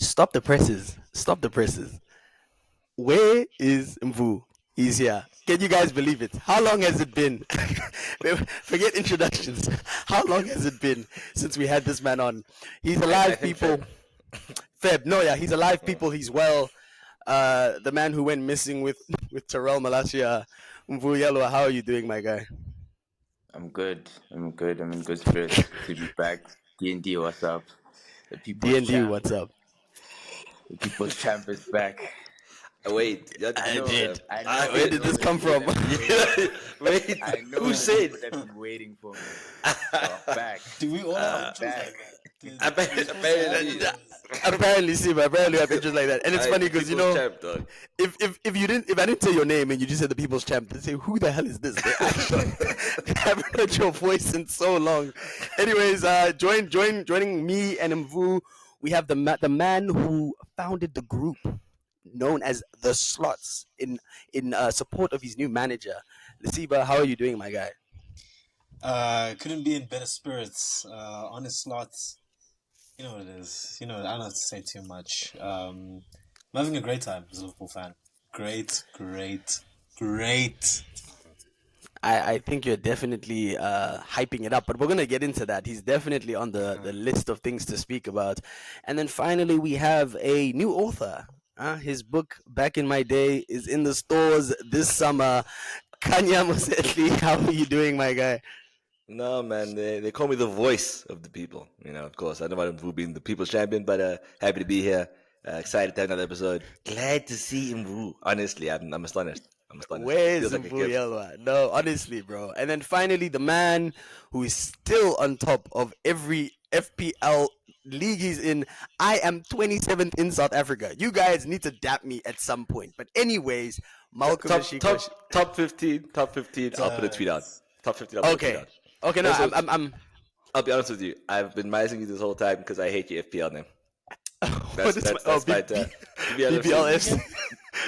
Stop the presses. Stop the presses. Where is Mvu? He's here. Can you guys believe it? How long has it been? Forget introductions. How long has it been since we had this man on? He's I alive, think people. Feb. No, yeah, he's alive, Yeah. people. He's well. The man who went missing with Terrell Malasia. Mvu Yellow, how are you doing, my guy? I'm good. I'm good. I'm in good spirits to be back. D&D, what's up? The D people's and D, champ. what's up? The people's champ is back. Wait, I did. I know. Where did this come from? wait. I know. Who said? People have been waiting for me. So I'm back. Do we all have intros back. like that? Apparently, Apparently, see, but apparently I have just like that, and it's funny because people's champ, dog. if I didn't say your name and you just said the people's champ, they say who the hell is this? They haven't heard your voice in so long. Anyways, joining me and Mvu, we have the man who founded the group known as the Slots in support of his new manager, Lesiba. How are you doing, my guy? Couldn't be in better spirits. Arne Slot, you know what it is. You know, I don't have to say too much. I'm having a great time as a Liverpool fan. Great. I think you're definitely hyping it up, but we're gonna get into that. He's definitely on the list of things to speak about. And then finally, we have a new author. His book, Back in My Day, is in the stores this summer. Khanya Mosetli, how are you doing, my guy? No, man, they call me the voice of the people. You know, of course, I know about Mvu being the people's champion, but happy to be here. Excited to have another episode. Glad to see Mvu. Honestly, I'm astonished. I'm astonished. Where's Feels like a gift. Mbuyelwa? No, honestly, bro. And then finally, the man who is still on top of every FPL league he's in. I am 27th in South Africa. You guys need to dap me at some point. But anyways, Malcom Top 15. I'll put a tweet out. Top 15. I'll put a tweet Okay. out. Okay, no, Also, I'm I'll be honest with you. I've been mising you this whole time because I hate your FPL name. what is That's my BBLFC.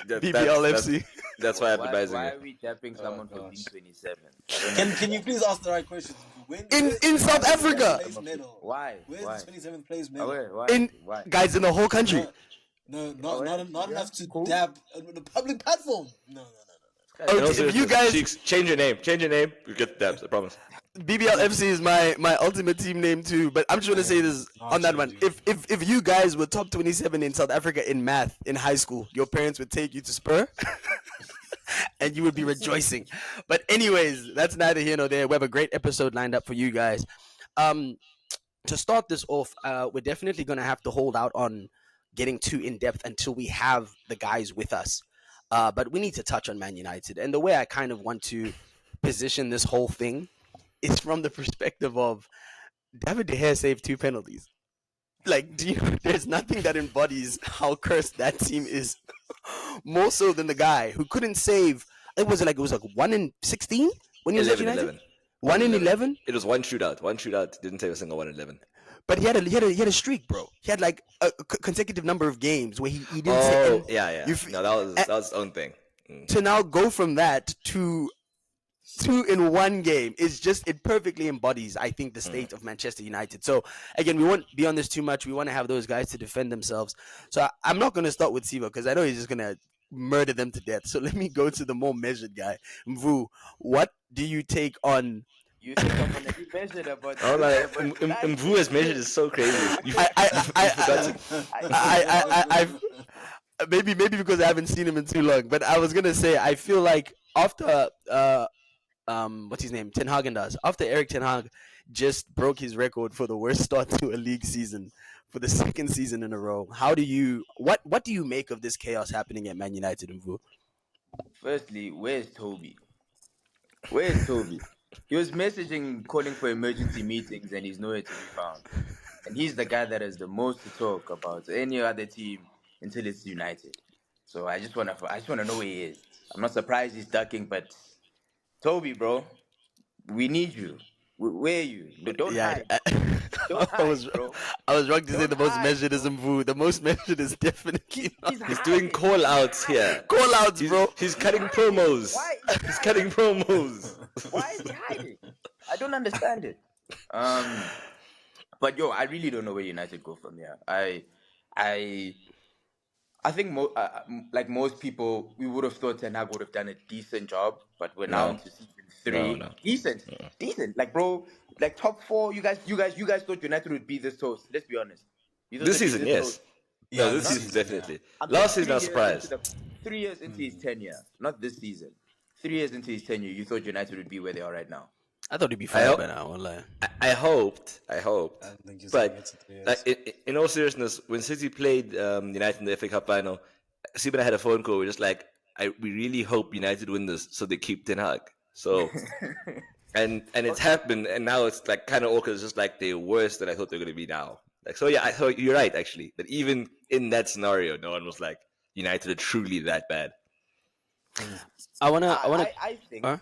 BBLFC. That's why I've been Why mising are you. we tapping someone for being 27? Can you please ask the right questions? In South Africa. Why? Where's Why? the 27th place Oh, medal? why? Why? Guys in the whole country. No, Oh, not yeah, enough to cool. dab on the public platform. No. Oh, And also, if you guys Cheeks, change your name. You get the dabs. I promise. BBLFC is my ultimate team name too, but I'm just gonna say this on that one. If you guys were top 27 in South Africa in math in high school, your parents would take you to Spur, and you would be rejoicing. But anyways, that's neither here nor there. We have a great episode lined up for you guys. To start this off, we're definitely gonna have to hold out on getting too in depth until we have the guys with us. But we need to touch on Man United, and the way I kind of want to position this whole thing is from the perspective of David De Gea saved 2 penalties. Like, there's nothing that embodies how cursed that team is more so than the guy who couldn't save. It was like 1 in 16 when he was at 11, United. 11. 1 in 11. It was one shootout. One shootout didn't save a single 1 in 11. But he had a streak, bro. He had like a consecutive number of games where he didn't. Oh, yeah. You No, that was his own thing. to now go from that to 2 in 1 game is just, it perfectly embodies, I think, the state of Manchester United. So again, we won't be on this too much. We want to have those guys to defend themselves. So I'm not going to start with Siva because I know he's just going to murder them to death. So let me go to the more measured guy. Mvu, what do you take on? You think I'm gonna be measured about Oh, like Mvu has measured is so crazy. I've maybe because I haven't seen him in too long, but I was gonna say I feel like after what's his name, Ten Hag does, after Eric Ten Hag just broke his record for the worst start to a league season for the second season in a row. What do you make of this chaos happening at Man United, Mvu? Firstly, where's Toby? He was messaging, calling for emergency meetings, and he's nowhere to be found. And he's the guy that has the most to talk about any other team until it's United. So I just wanna know where he is. I'm not surprised he's ducking, but Toby, bro, we need you. Where are you? Don't hide. Don't hide, bro. I was wrong to say Don't the most hide, measured is Mvu. The most measured is definitely not. He's doing call outs here. Call outs, bro. He's cutting promos. Why? He's cutting promos. Why is he hiding? I don't understand it. But yo, I really don't know where United go from here. I think like most people, we would have thought Ten Hag would have done a decent job, but we're now No, into season no, 3. no. Decent. Like bro, like top 4. You guys thought United would be this toast. Let's be honest. You thought This they'd be season, this toast. yes. No, Yeah, this this Not season season, definitely. I'm saying Last season, I was surprised. 3 years into his tenure, not this season. 3 years into his tenure, you thought United would be where they are right now. I thought he'd be I, fired ho- by now. Wallahi. I hoped, I don't think he's gonna get but to 3 years. like in all seriousness, when City played United in the FA Cup final, Siba and I had a phone call. We're just like, we really hope United win this, so they keep Ten Hag. So, and it's happened, and now it's like kind of awkward. It's just like they're worse than I thought they were going to be now. Like, so yeah, I thought you're right actually. That even in that scenario, no one was like United are truly that bad. I wanna. I think. Huh?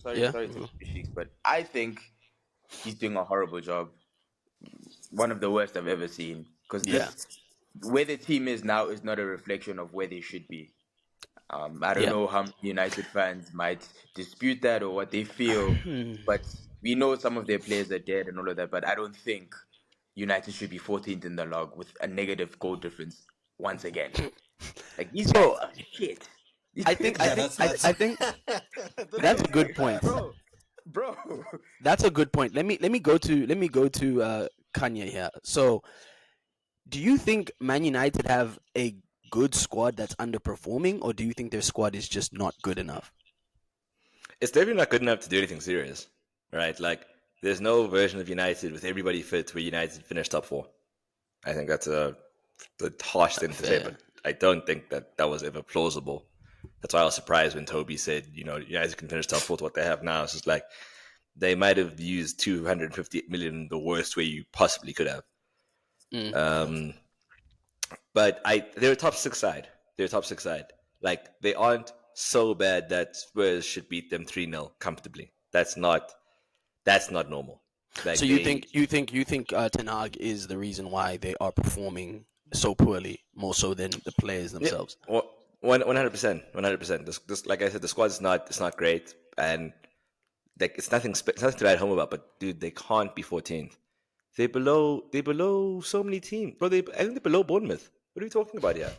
Sorry Yeah. to speak, but I think he's doing a horrible job. One of the worst I've ever seen. Because Yeah. where the team is now is not a reflection of where they should be. I don't know how many United fans might dispute that or what they feel, but we know some of their players are dead and all of that. But I don't think United should be 14th in the log with a negative goal difference once again. Like these guys are shit. I think. Yeah, I think. that's- I think that's a good point. bro. That's a good point. Let me go to Khanya here. So, do you think Man United have a good squad that's underperforming, or do you think their squad is just not good enough? It's definitely not good enough to do anything serious, right? Like, there's no version of United with everybody fit where United finished top 4. I think that's a harsh thing to say, but I don't think that was ever plausible. That's why I was surprised when Toby said, United can finish top 4 with what they have now. It's just like they might have used 250 million the worst way you possibly could have. But they're a top 6 side. Like, they aren't so bad that Spurs should beat them 3-0 comfortably. That's not normal. Like, So you think Ten Hag is the reason why they are performing so poorly, more so than the players themselves? 100%. This, like I said, the squad is not great, and like it's nothing to write home about. But dude, they can't be 14th. They're below so many teams, bro. I think they're below Bournemouth. What are we talking about here?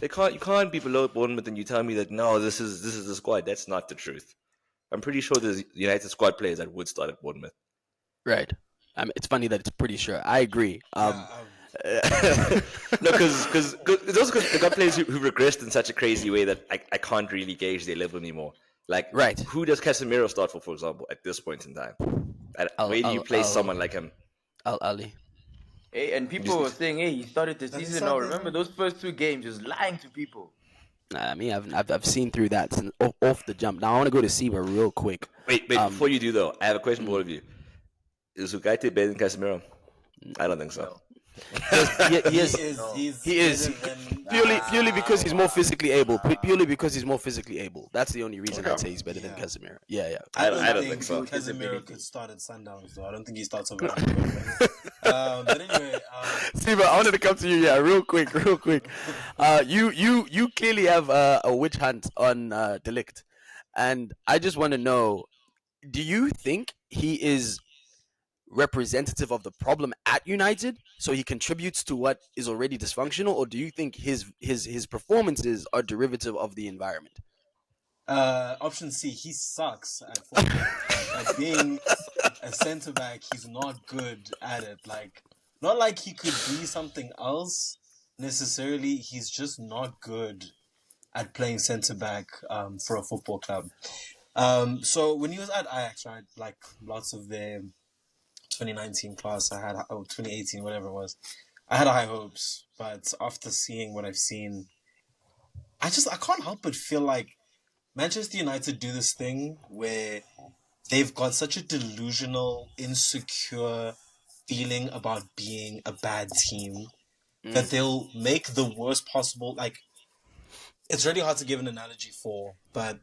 You can't be below Bournemouth and you tell me that no, this is the squad. That's not the truth. I'm pretty sure there's United squad players that would start at Bournemouth. Right. It's funny that it's pretty sure. I agree. No, because it's also because they got players who regressed in such a crazy way that I can't really gauge their level anymore. Like, Right. Who does Casemiro start for example, at this point in time? Where do you place someone like him? Ali. Hey, and people were saying, "Hey, he started the season." No, remember those first 2 games, he was lying to people. Nah, I mean, I've seen through that since off the jump. Now I want to go to Lesiba real quick. Wait, before you do though, I have a question for all of you. Is Ugaite better than Casemiro? I don't think so. No. He is purely because he's more physically able. Purely because he's more physically able. That's the only reason I'd say he's better than Casemiro. Yeah. I don't think so. Casemiro could start at Sundowns, though. I don't think he starts over. But anyway, Steve, I wanted to come to you, real quick. You clearly have a witch hunt on De Ligt, and I just want to know: do you think he is representative of the problem at United, so he contributes to what is already dysfunctional, or do you think his performances are derivative of the environment? option C, he sucks at football. Like being a centre back, he's not good at it. Like, not like he could be something else necessarily. He's just not good at playing centre back for a football club. So when he was at Ajax, right, like lots of their 2019 class, 2018, whatever it was, I had high hopes. But after seeing what I've seen, I can't help but feel like Manchester United do this thing where they've got such a delusional, insecure feeling about being a bad team that they'll make the worst possible, like, it's really hard to give an analogy for, but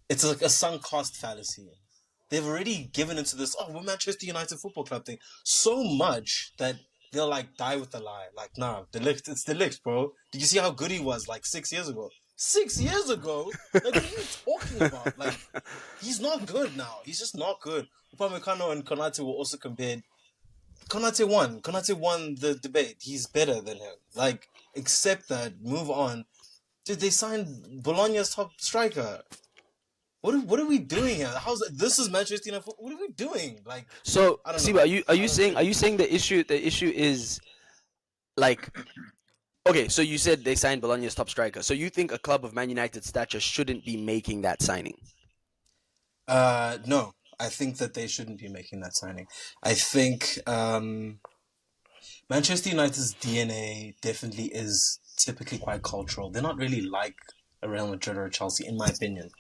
it's like a sunk cost fallacy. They've already given into this, we're Manchester United Football Club thing so much that they'll like die with the lie. Like, nah, it's De Ligt, bro. Did you see how good he was like 6 years ago? 6 years ago? Like, what are you talking about? Like, he's not good now. He's just not good. Upamecano and Konate were also compared Konate won the debate. He's better than him. Like, accept that. Move on. Dude, they signed Bologna's top striker. What are we doing here? This is Manchester United? What are we doing? Like, So, I don't know. Siba, are you saying the issue is like, okay? So you said they signed Bologna's top striker. So you think a club of Man United stature shouldn't be making that signing? No, I think that they shouldn't be making that signing. I think Manchester United's DNA definitely is typically quite cultural. They're not really like a Real Madrid or a Chelsea, in my opinion.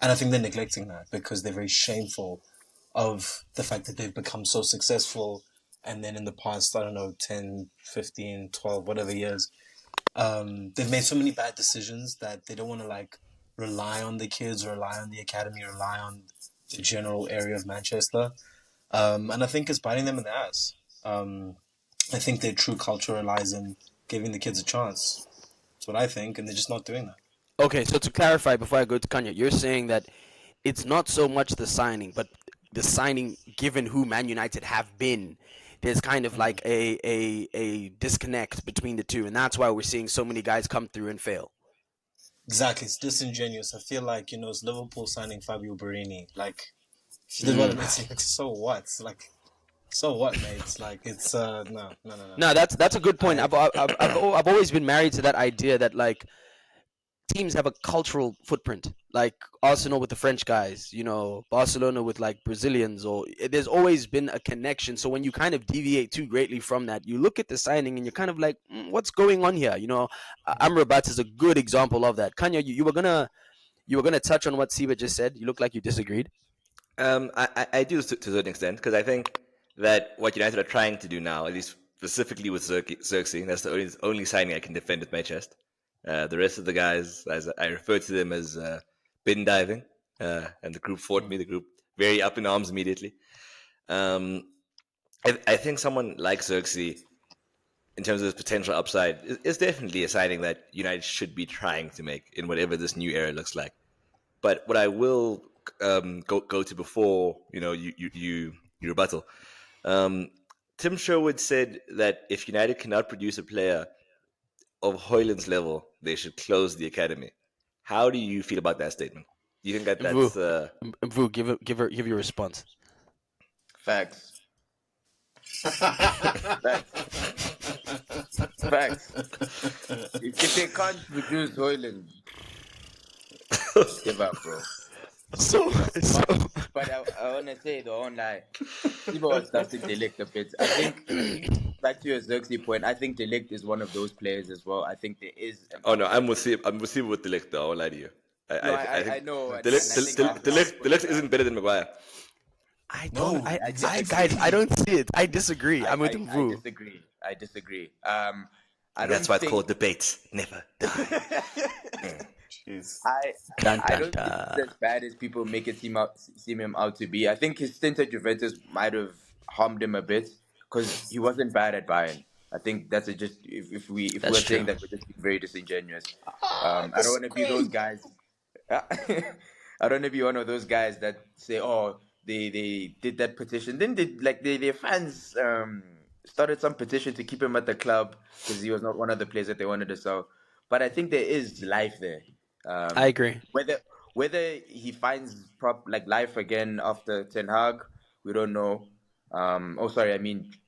And I think they're neglecting that because they're very shameful of the fact that they've become so successful. And then in the past, I don't know, 10, 15, 12, whatever years, they've made so many bad decisions that they don't want to like rely on the kids, rely on the academy, rely on the general area of Manchester. And I think it's biting them in the ass. I think their true culture relies in giving the kids a chance. That's what I think, and they're just not doing that. Okay, so to clarify before I go to Khanya, you're saying that it's not so much the signing, but the signing, given who Man United have been, there's kind of like a disconnect between the two, and that's why we're seeing so many guys come through and fail. Exactly, it's disingenuous. I feel like, it's Liverpool signing Fabio Biryani. Like, if you did what it means, like, so what? Like, so what, mate? Like, it's, no. No, that's a good point. I've always been married to that idea that like teams have a cultural footprint, like Arsenal with the French guys, Barcelona with like Brazilians, or there's always been a connection. So when you kind of deviate too greatly from that, you look at the signing and you're kind of like, what's going on here? Amrabat is a good example of that. Kanya, you were gonna touch on what Siba just said. You look like you disagreed. I do to a certain extent because I think that what United are trying to do now, at least specifically with Xerxes, that's the only signing I can defend with my chest. The rest of the guys, as I refer to them as bin diving, and the group fought me. The group very up in arms immediately. I think someone like Xerxes, in terms of his potential upside, is definitely a signing that United should be trying to make in whatever this new era looks like. But what I will go to before you rebuttal, Tim Sherwood said that if United cannot produce a player of Hoyland's level, they should close the academy. How do you feel about that statement? Do you think that that's Vu, give your response. Facts. Facts. If they can't produce Hoyland, give up, bro. But I want to say the online, people was starting to lick a bit. I think, back to your Xerxes point, I think Delict is one of those players as well. I think there is. Oh no, I'm with you with Delict though. I won't lie to you. I know. Delict isn't better than Maguire. I don't. Guys, I don't see it. I disagree. I'm with Vu. I disagree. That's why it's called debates. Never die. Jeez. I don't think it's as bad as people make it seem him out to be. I think his stint at Juventus might have harmed him a bit because he wasn't bad at Bayern. I think that's just if we're saying that, we're just being very disingenuous. I don't want to be those guys. I don't want to be one of those guys that say, "Oh, they did that petition." Then their fans started some petition to keep him at the club because he was not one of the players that they wanted to sell. But I think there is life there. I agree. Whether he finds life again after Ten Hag, we don't know.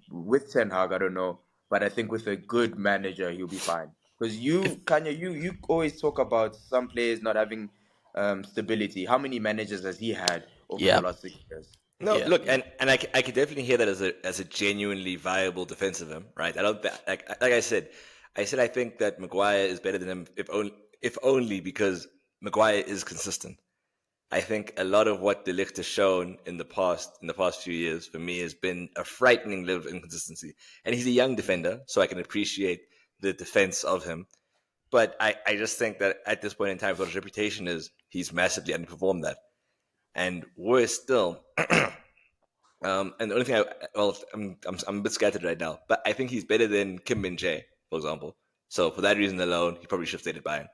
With Ten Hag, I don't know. But I think with a good manager, he'll be fine. Because Khanya, you always talk about some players not having stability. How many managers has he had over the last 6 years? No, look, and I could definitely hear that as a genuinely viable defense of him, right? I don't like I said I think that Maguire is better than him if only because Maguire is consistent. I think a lot of what De Ligt has shown in the past few years for me has been a frightening level of inconsistency. And he's a young defender, so I can appreciate the defense of him. But I just think that at this point in time, what his reputation is, he's massively underperformed that. And worse still, and the only thing I'm a bit scattered right now, but I think he's better than Kim Min Jae, for example. So for that reason alone, he probably should have stayed at Bayern.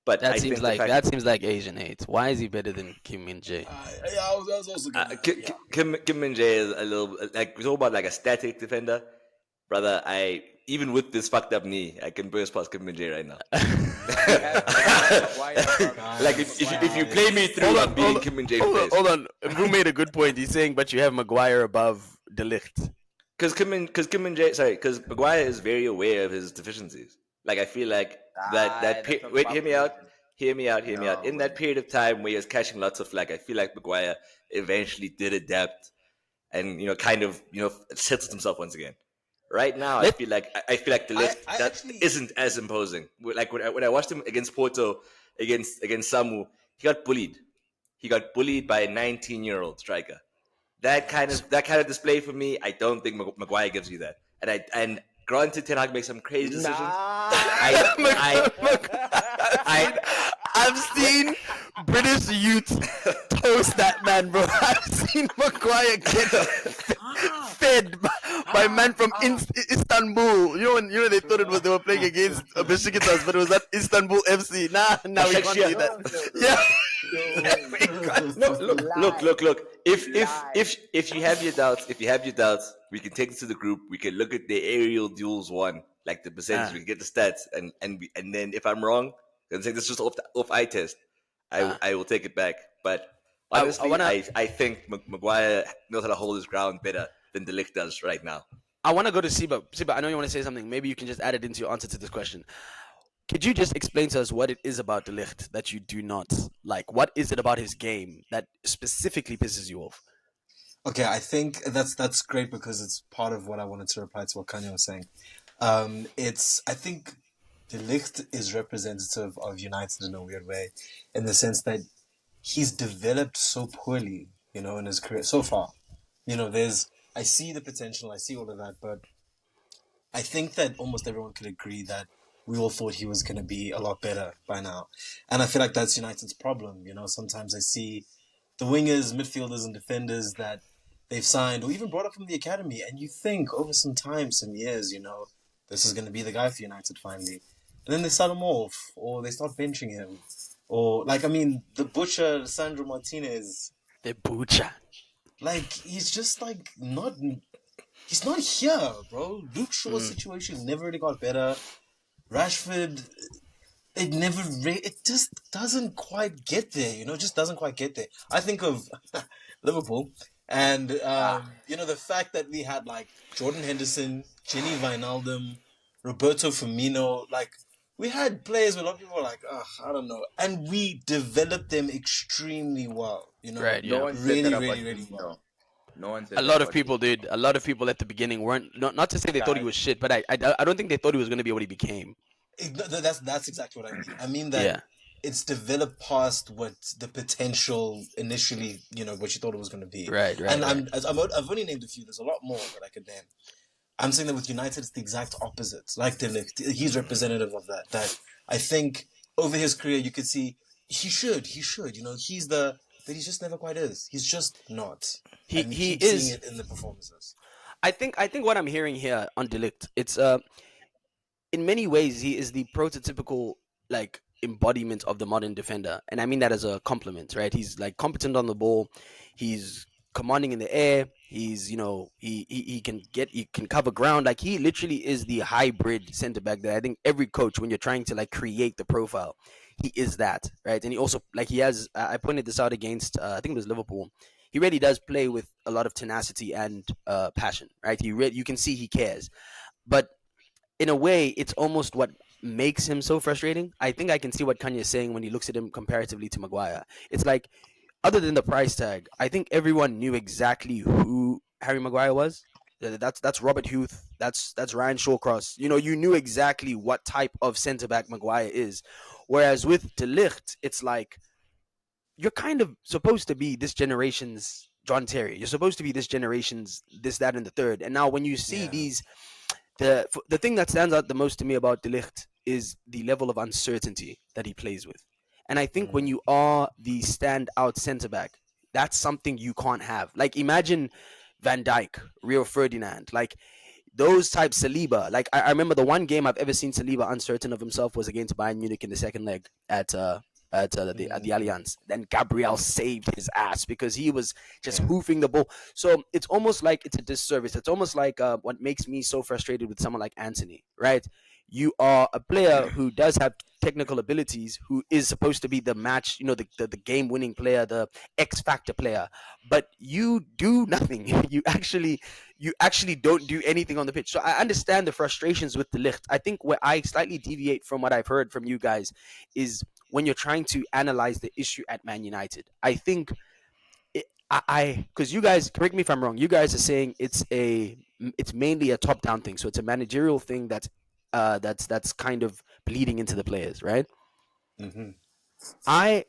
But That I seems think the like fact Asian hate. Why is he better than Kim Min Jae? Yeah, I was also gonna. Yeah. Kim Min Jae is a little like we talk about like a static defender, brother. I even with this fucked up knee, I can burst past Kim Min Jae right now. We have Maguire from Like if you play me through, I'm beating Kim Min Jae face. Hold on. Who made a good point? He's saying, but you have Maguire above De Ligt. Because Maguire is very aware of his deficiencies. Like I feel like wait, hear me out. No, In that period of time where he was catching lots of flack, I feel like Maguire eventually did adapt and kind of settled himself once again. Right now, I feel like the lift I that actually- isn't as imposing. Like when I watched him against Porto, against Samu, he got bullied. He got bullied by a 19-year-old striker. That kind of display for me, I don't think Maguire gives you that. And granted, Ten Hag makes some crazy decisions. I've seen British youth toast that man, bro. I've seen Maguire get fed by man from Istanbul. You know they thought they were playing against Besiktas, but it was at Istanbul FC. Nah, we can't do that. Yeah. No, look. If you have your doubts, we can take it to the group. We can look at the aerial duels won, like the percentage. We can get the stats, and then if I'm wrong, then say this is just off eye test. I will take it back. But honestly, I think Maguire knows how to hold his ground better than De Ligt does right now. I want to go to Siba. Siba, I know you want to say something. Maybe you can just add it into your answer to this question. Could you just explain to us what it is about De Ligt that you do not like? What is it about his game that specifically pisses you off? Okay, I think that's great because it's part of what I wanted to reply to what Khanya was saying. I think De Ligt is representative of United in a weird way, in the sense that he's developed so poorly, in his career so far. I see the potential, I see all of that, but I think that almost everyone could agree that we all thought he was going to be a lot better by now. And I feel like that's United's problem. Sometimes I see the wingers, midfielders, and defenders that they've signed or even brought up from the academy, and you think over some time, some years, this is going to be the guy for United finally. And then they start him off, or they start benching him. Or, the butcher, Sandro Martinez. The butcher. He's just, not... He's not here, bro. Luke Shaw's situation never really got better. Rashford, it just doesn't quite get there, it just doesn't quite get there. I think of Liverpool and, the fact that we had, Jordan Henderson, Gini Wijnaldum, Roberto Firmino, we had players where a lot of people were like, I don't know. And we developed them extremely well, Right, yeah. No one said Really, that about really, really Firmino. well. No one said A that lot of about people did. A lot of people at the beginning weren't not to say they thought he was shit, but I don't think they thought he was going to be what he became. That's exactly what I mean. I mean that it's developed past what the potential initially, what you thought it was going to be. Right. And I've only named a few. There's a lot more that I could name. I'm saying that with United, it's the exact opposite. Like De Ligt, he's representative of that. That I think over his career, you could see he should. But he just never quite is. He's just not. He keep is seeing it in the performances. I think what I'm hearing here on De Ligt, it's in many ways he is the prototypical embodiment of the modern defender, and I mean that as a compliment, right? He's competent on the ball, he's commanding in the air, he's he can cover ground, he literally is the hybrid center back that I think every coach, when you're trying to create the profile, he is that, right? And he also he has I pointed this out against I think it was Liverpool. He really does play with a lot of tenacity and passion, right? You can see he cares, but in a way, it's almost what makes him so frustrating. I think I can see what Khanya is saying when he looks at him comparatively to Maguire. It's other than the price tag, I think everyone knew exactly who Harry Maguire was. That's Robert Huth. That's Ryan Shawcross. You knew exactly what type of centre back Maguire is. Whereas with De Ligt, it's you're kind of supposed to be this generation's John Terry. You're supposed to be this generation's this, that, and the third. And now when you see these, the thing that stands out the most to me about De Ligt is the level of uncertainty that he plays with. And I think when you are the standout centre back, that's something you can't have. Imagine Van Dijk, Rio Ferdinand. those type Saliba. Like I remember the one game I've ever seen Saliba uncertain of himself was against Bayern Munich in the second leg at the Allianz. Then Gabriel saved his ass because he was just hoofing the ball. So it's almost like it's a disservice. It's almost like what makes me so frustrated with someone like Anthony, right? You are a player who does have technical abilities, who is supposed to be the match, the game winning player, the X factor player, but you do nothing. You actually don't do anything on the pitch. So I understand the frustrations with the Ligt. I think where I slightly deviate from what I've heard from you guys is when you're trying to analyze the issue at Man United. I think because you guys, correct me if I'm wrong, you guys are saying it's mainly a top down thing. So it's a managerial thing that's kind of bleeding into the players, right? Mm-hmm. I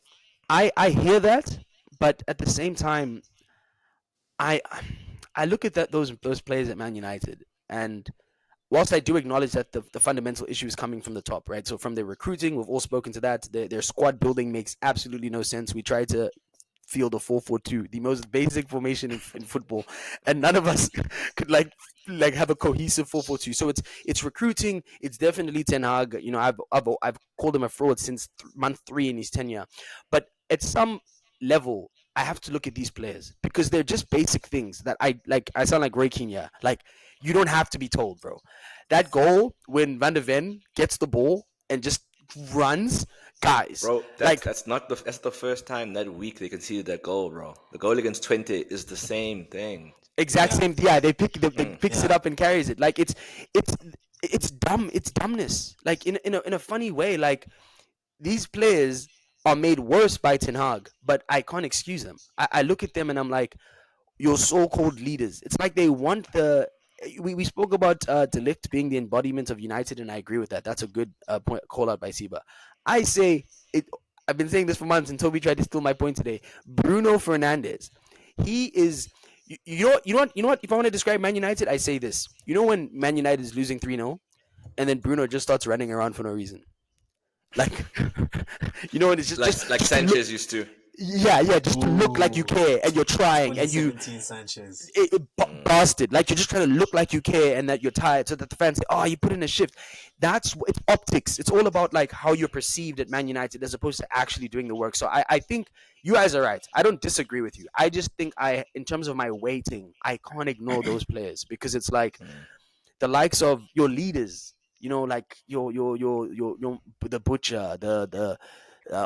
I hear that, but at the same time, I I look at those players at Man United, and whilst I do acknowledge that the fundamental issue is coming from the top, right? So from their recruiting, we've all spoken to that. Their squad building makes absolutely no sense. We try to field a 4-4-2, the most basic formation in football, and none of us could like have a cohesive 4-4-2. So it's recruiting. It's definitely Ten Hag. I've called him a fraud since month 3 in his tenure, but at some level, I have to look at these players because they're just basic things that I like. I sound like Roy Khanya. Like, you don't have to be told, bro. That goal when Van der Ven gets the ball and just runs, guys. Bro, Like, that's the first time that week they conceded that goal, bro. The goal against Twente is the same thing. exact same. Yeah, they picks it Yeah. up and carries it. Like, it's dumb. It's dumbness. Like, in a funny way. Like, these players are made worse by Ten Hag, but I can't excuse them. I look at them and I'm like, your so-called leaders. It's like they want the. We spoke about De Ligt being the embodiment of United, and I agree with that. That's a good point call out by Siba. I say it. I've been saying this for months, and Toby tried to steal my point today. Bruno Fernandes, he is. You know what? If I want to describe Man United, I say this. You know when Man United is losing 3-0, and then Bruno just starts running around for no reason, like when it's just Like just to look, Sanchez used to. yeah, just to look like you Ooh. care and you're trying and you 2017 Sanchez. bastard. Like, you're just trying to look like you care and that you're tired, so that the fans say, "Oh, you put in a shift." It's optics. It's all about like how you're perceived at Man United as opposed to actually doing the work. So I think you guys are right. I don't disagree with you. I just think in terms of my weighting, I can't ignore those players because it's like the likes of your leaders. Like your the butcher, the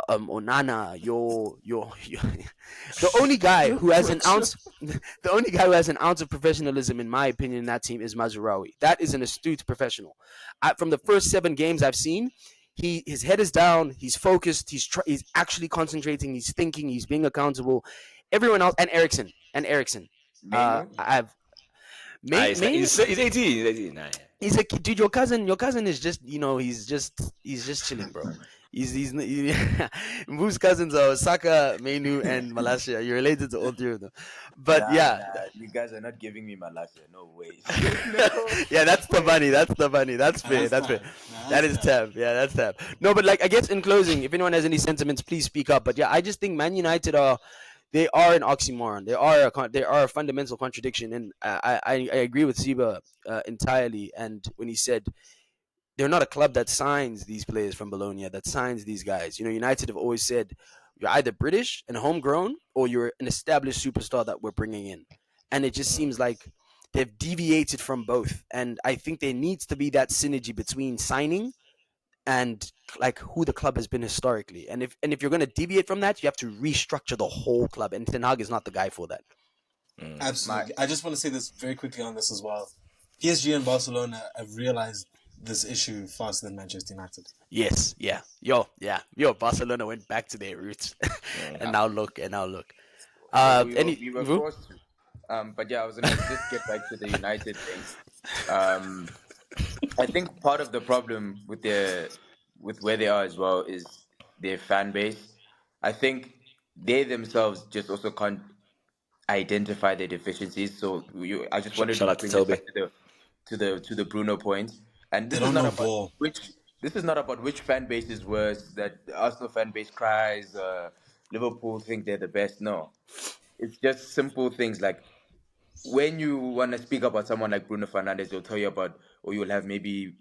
Onana, your the only guy who has an ounce, the only guy who has an ounce of professionalism, in my opinion, in that team is Mazraoui. That is an astute professional. From the first 7 games I've seen, his head is down. He's focused. He's actually concentrating. He's thinking. He's being accountable. Everyone else, and Ericsson. Menu? I've He's 18. main He's 18. Nah, yeah. He's a dude. Your cousin is just he's just chilling, bro. He's Mbu's cousins are Saka, Menu, and Malasia. You're related to all 3 of them, but yeah, You guys are not giving me Malasia. No way. yeah, that's the money. That's the money. That's fair. That's fair. Nah, That that's is tab. Yeah, that's tab. No, but like, I guess in closing, if anyone has any sentiments, please speak up. But yeah, I just think Man United they are an oxymoron. They are a fundamental contradiction, and I agree with Siba entirely. And when he said they're not a club that signs these players from Bologna, that signs these guys. United have always said you're either British and homegrown or you're an established superstar that we're bringing in. And it just seems like they've deviated from both. And I think there needs to be that synergy between signing and like who the club has been historically. And if you're going to deviate from that, you have to restructure the whole club. And Ten Hag is not the guy for that. Absolutely. I just want to say this very quickly on this as well. PSG and Barcelona have realized this issue faster than Manchester United. Yes, yeah. Barcelona went back to their roots. and now look. We were forced to. But yeah, I was gonna just get back to the United thing. I think part of the problem with where they are as well is their fan base. I think they themselves just also can't identify their deficiencies. So I just wanted Shout to out to bring it Toby. back to the Bruno point. And They don't know ball. this is not about which fan base is worse. That the Arsenal fan base cries, Liverpool think they're the best. No, it's just simple things like when you want to speak about someone like Bruno Fernandes, they'll tell you about, or you'll have maybe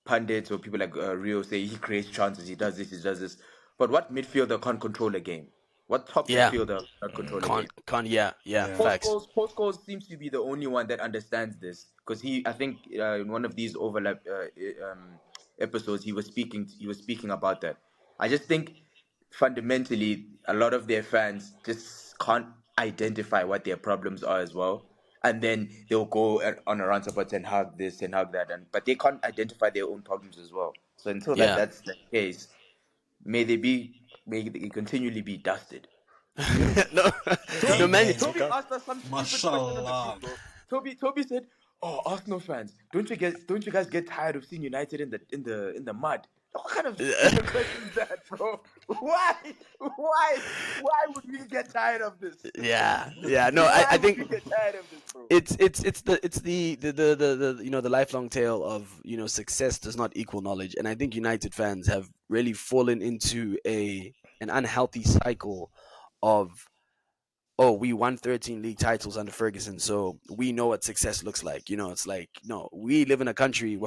pundits or people like Rio say he creates chances, he does this, he does this. But what midfielder can't control a game? What top Yeah, midfielder can't control a game? yeah, Yeah. facts. Post seems to be the only one that understands this because I think, in one of these overlap episodes, he was speaking about that. I just think fundamentally, a lot of their fans just can't identify what their problems are as well, and then they'll go on a rant about and hug this and hug that, but they can't identify their own problems as well. So until Yeah. that's the case, may they continually be dusted. no, Toby, no man. Amen. Toby asked us some stupid question on the Mashallah. team, bro. Toby said, "Oh, Arsenal fans, don't you guys get tired of seeing United in the mud?" What kind of stupid question is that, bro? Why would we get tired of this? Yeah. No, Why I would think we get tired of this, bro? it's the the lifelong tale of success does not equal knowledge, and I think United fans have really fallen into an unhealthy cycle of, oh, we won 13 league titles under Ferguson, so we know what success looks like. It's like, no, we're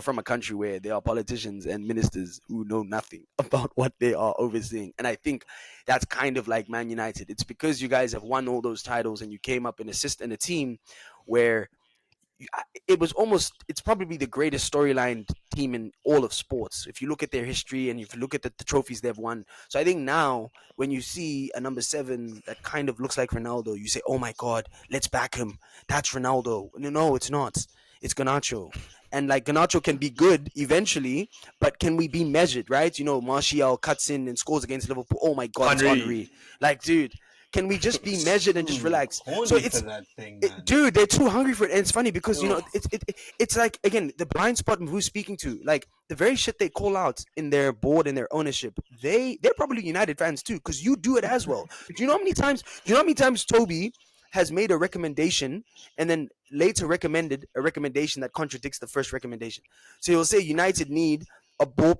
from a country where there are politicians and ministers who know nothing about what they are overseeing. And I think that's kind of like Man United. It's because you guys have won all those titles and you came up in a team where it's probably the greatest storyline team in all of sports if you look at their history and if you look at the trophies they've won. So I think now when you see a number 7 that kind of looks like Ronaldo, you say, oh my god, let's back him, that's Ronaldo. No, it's not. It's Garnacho. And like, Garnacho can be good eventually, but can we be measured, right? Martial cuts in and scores against Liverpool. Oh my god, it's Henry. Like, dude, can we just be measured and just relax? Horny So for that thing, man. dude, they're too hungry for it, and it's funny because it's like, again, the blind spot of who's speaking to, like, the very shit they call out in their board and their ownership. They're probably United fans too, because you do it as well. Do you know how many times Toby has made a recommendation and then later recommended a recommendation that contradicts the first recommendation? So he'll say United need a ball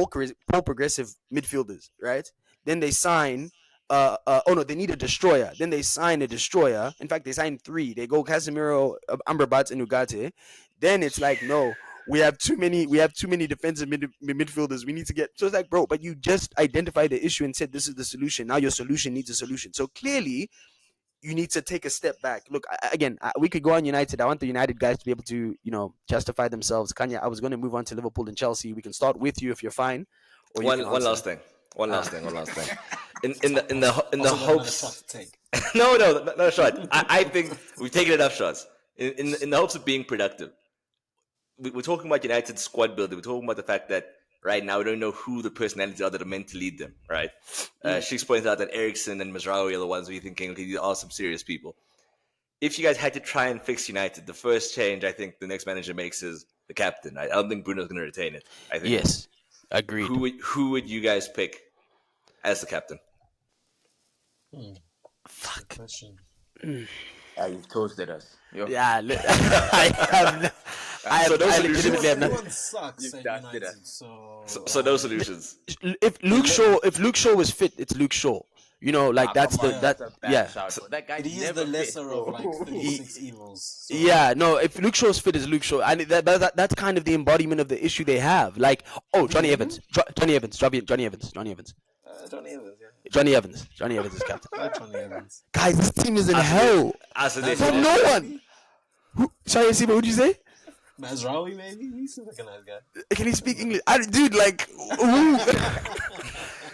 progressive midfielders, right? Then they sign oh no, they need a destroyer. Then they sign a destroyer. In fact, they signed 3. They go Casemiro, Amrabat, and Ugarte. Then it's like, no, we have too many defensive midfielders. We need to get. So it's like, bro, but you just identified the issue and said this is the solution. Now your solution needs a solution. So clearly, you need to take a step back. Look, again, we could go on United. I want the United guys to be able to, justify themselves. Khanya, I was going to move on to Liverpool and Chelsea. We can start with you if you're fine. Or One answer. last thing. One last thing. In the Also got another shot hopes. to take. No, not a shot. I think we've taken enough shots. In the hopes of being productive. We're talking about United's squad building. We're talking about the fact that right now we don't know who the personalities are that are meant to lead them, right? Sheik's pointed out that Ericsson and Mazraoui are the ones where you're thinking, okay, these are some serious people. If you guys had to try and fix United, the first change I think the next manager makes is the captain. I don't think Bruno's going to retain it. I think. Yes, agreed. Who would you guys pick as the captain? Fuck. Question. You've toasted us. Yeah, I legitimately have nothing. Everyone sucks You've at dusted United, us. So no solutions. If Luke Shaw was fit, it's Luke Shaw. That's Come on, that. a bad Yeah, shout, bro. That guy He is never the lesser fit, of bro. like 36 evils. So yeah. No, if Luke Shaw's fit, is Luke Shaw. And that's kind of the embodiment of the issue they have. Like, oh, Johnny Evans, Johnny Evans. Johnny Evans, yeah. Johnny Evans is captain. Johnny Evans. Guys, this team is in hell. From no one. Sorry, Lesiba, what'd you say? Mazraoui, maybe? He seems like a nice guy. Can he speak English? Dude, like, ooh.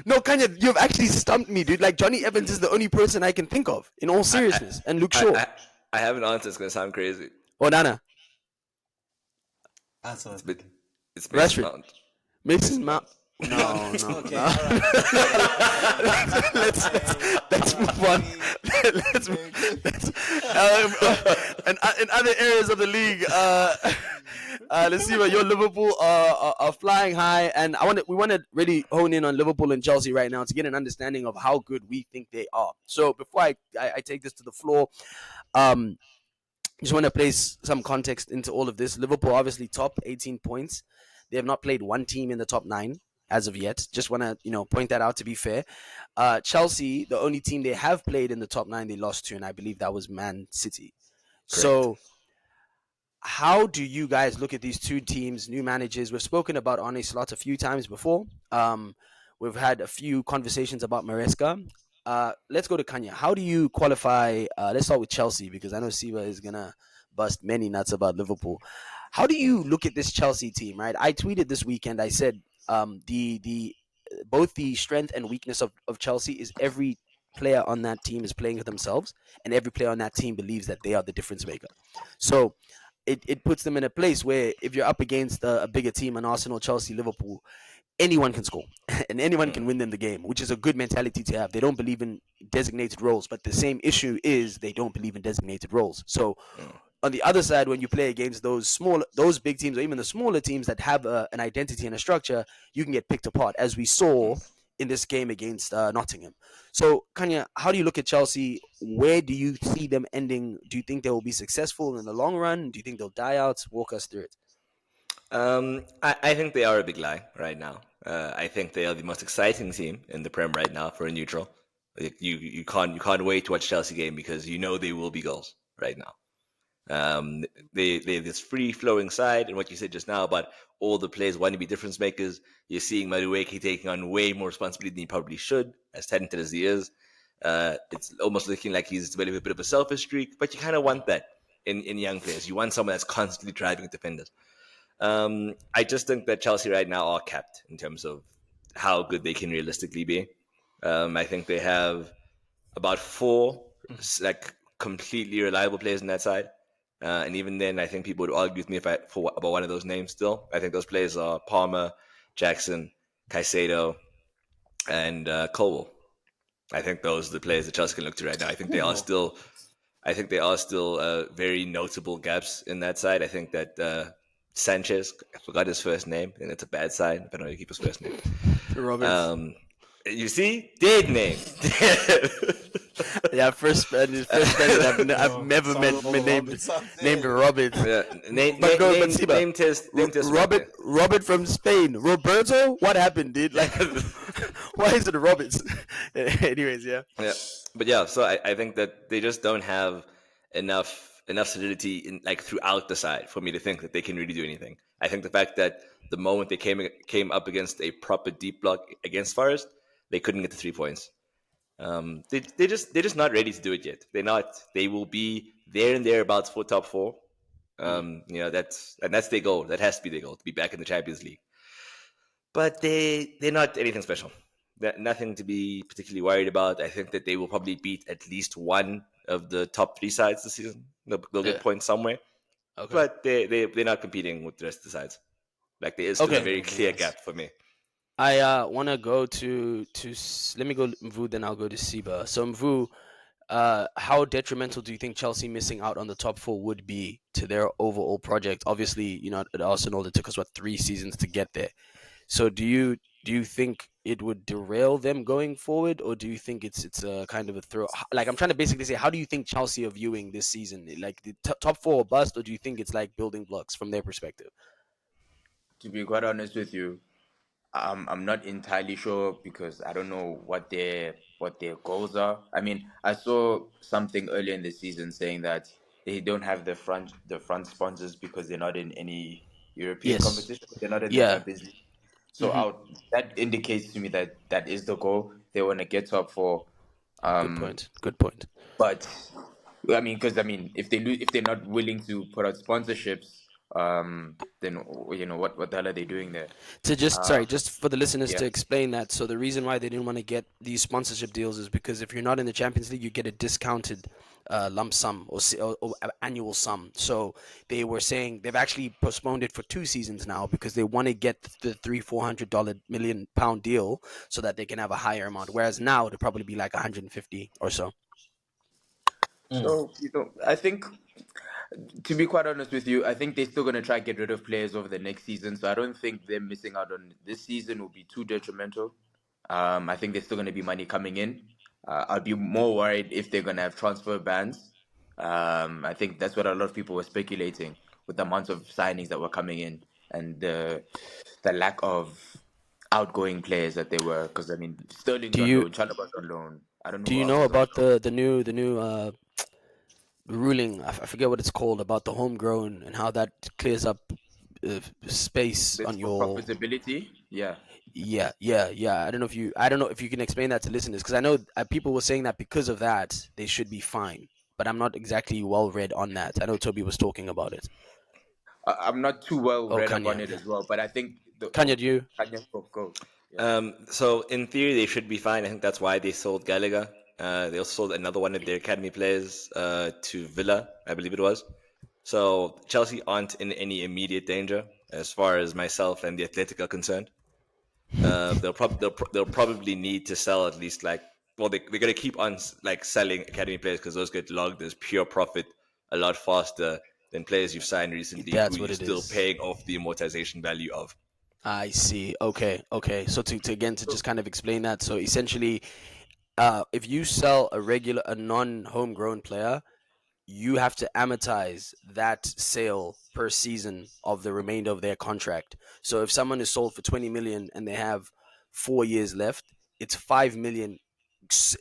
No, Khanya, you've actually stumped me, dude. Like, Johnny Evans is the only person I can think of, in all seriousness. And Luke Shaw. I have an answer. It's going to sound crazy. Onana. That's what It's Rashford. Mason Mount. Mason Mount. No. Okay, no. all right. Let's move on. In other areas of the league, let's see what your Liverpool are flying high, and we want to really hone in on Liverpool and Chelsea right now to get an understanding of how good we think they are. So before I take this to the floor, just want to place some context into all of this. Liverpool obviously top 18 points. They have not played one team in the top 9 as of yet. Just want to point that out to be fair. Chelsea, the only team they have played in the top 9 they lost to, and I believe that was Man City. Correct. So how do you guys look at these two teams, new managers? We've spoken about Arne Slot a few times before. We've had a few conversations about Maresca. Let's go to Khanya. How do you qualify? Let's start with Chelsea because I know Siba is gonna bust many nuts about Liverpool. How do you look at this Chelsea team? Right, I tweeted this weekend. I said the both the strength and weakness of Chelsea is every player on that team is playing for themselves, and every player on that team believes that they are the difference maker. So it puts them in a place where if you're up against a bigger team, an Arsenal, Chelsea, Liverpool, anyone can score and anyone can win them the game, which is a good mentality to have. They don't believe in designated roles, but the same issue is they don't believe in designated roles. So on the other side, when you play against those big teams, or even the smaller teams that have an identity and a structure, you can get picked apart, as we saw in this game against Nottingham. So, Kanya, how do you look at Chelsea? Where do you see them ending? Do you think they will be successful in the long run? Do you think they'll die out? Walk us through it. I think they are a big lie right now. I think they are the most exciting team in the Prem right now for a neutral. You can't wait to watch Chelsea game because you know they will be goals right now. They have this free flowing side, and what you said just now about all the players wanting to be difference makers. You're seeing Madueke taking on way more responsibility than he probably should, as talented as he is. It's almost looking like he's developing a bit of a selfish streak, but you kind of want that in young players. You want someone that's constantly driving at defenders. I just think that Chelsea right now are capped in terms of how good they can realistically be. I think they have about four like completely reliable players on that side. And even then, I think people would argue with me about one of those names still. I think those players are Palmer, Jackson, Caicedo, and Colwell. I think those are the players that Chelsea can look to right now. I think they are still very notable gaps in that side. I think that Sanchez, I forgot his first name, and it's a bad sign. I don't know how to keep his first name. Roberts. You see, dead name. Yeah, first Spanish I've never named Robert. Yeah, Siba, name test. Robert from Spain. Roberto, what happened, dude? Like, why is it Roberts? Anyways, yeah. Yeah, but yeah, so I think that they just don't have enough solidity in like throughout the side for me to think that they can really do anything. I think the fact that the moment they came up against a proper deep block against Forest, they couldn't get the 3 points. They're just not ready to do it yet. They're not. They will be there and thereabouts for top four. That's their goal. That has to be their goal to be back in the Champions League. But they're not anything special. Nothing to be particularly worried about. I think that they will probably beat at least one of the top three sides this season. They'll get points somewhere. Okay. But they're not competing with the rest of the sides. Like there is still a very clear gap for me. I want to go to let me go Mvu, then I'll go to Siba. So Mvu, how detrimental do you think Chelsea missing out on the top four would be to their overall project? Obviously, at Arsenal it took us 3 seasons to get there. So do you think it would derail them going forward, or do you think it's a kind of a throw? Like, I'm trying to basically say, how do you think Chelsea are viewing this season? Like the top four or bust, or do you think it's like building blocks from their perspective? To be quite honest with you, I'm not entirely sure because I don't know what their goals are. I mean, I saw something earlier in the season saying that they don't have the front sponsors because they're not in any European Yes. competition. They're not in the Yeah. Champions League. So that indicates to me that that is the goal. They want to get top four. Good point. Good point. But because if they're not willing to put out sponsorships, then what the hell are they doing there? To just for the listeners Yeah. to explain that. So the reason why they didn't want to get these sponsorship deals is because if you're not in the Champions League, you get a discounted lump sum or annual sum. So they were saying they've actually postponed it for 2 seasons now because they want to get the $300-400 million pound deal so that they can have a higher amount. Whereas now it'll probably be like 150 or so. So I think, to be quite honest with you, I think they're still going to try to get rid of players over the next season. So I don't think them missing out on this season will be too detrimental. I think there's still going to be money coming in. I'd be more worried if they're going to have transfer bans. I think that's what a lot of people were speculating with the amount of signings that were coming in and the lack of outgoing players that they were. Because, I mean, Sterling's Do on you loan, Chalobah's on loan. I don't know do who you else know is on about loan. ruling. I forget what it's called about the homegrown and how that clears up space That's on for your. profitability. Yeah. Yeah. I don't know if you can explain that to listeners because I know people were saying that because of that they should be fine, but I'm not exactly well read on that. I know Toby was talking about it. I'm not too well Oh, read up on Khanya. it as well, but I think Khanya, do you? Khanya, go. Yeah. So in theory, they should be fine. I think that's why they sold Gallagher. They also sold another one of their academy players to Villa, I believe it was. So Chelsea aren't in any immediate danger as far as myself and the Athletic are concerned. They'll probably need to sell at least like they're gonna keep on like selling academy players because those get logged as pure profit a lot faster than players you've signed recently who That's what you're it still is. paying off the amortization value of. I see. Okay. So to So just kind of explain that. So essentially, if you sell a non-homegrown player, you have to amortize that sale per season of the remainder of their contract. So if someone is sold for 20 million and they have 4 years left, it's 5 million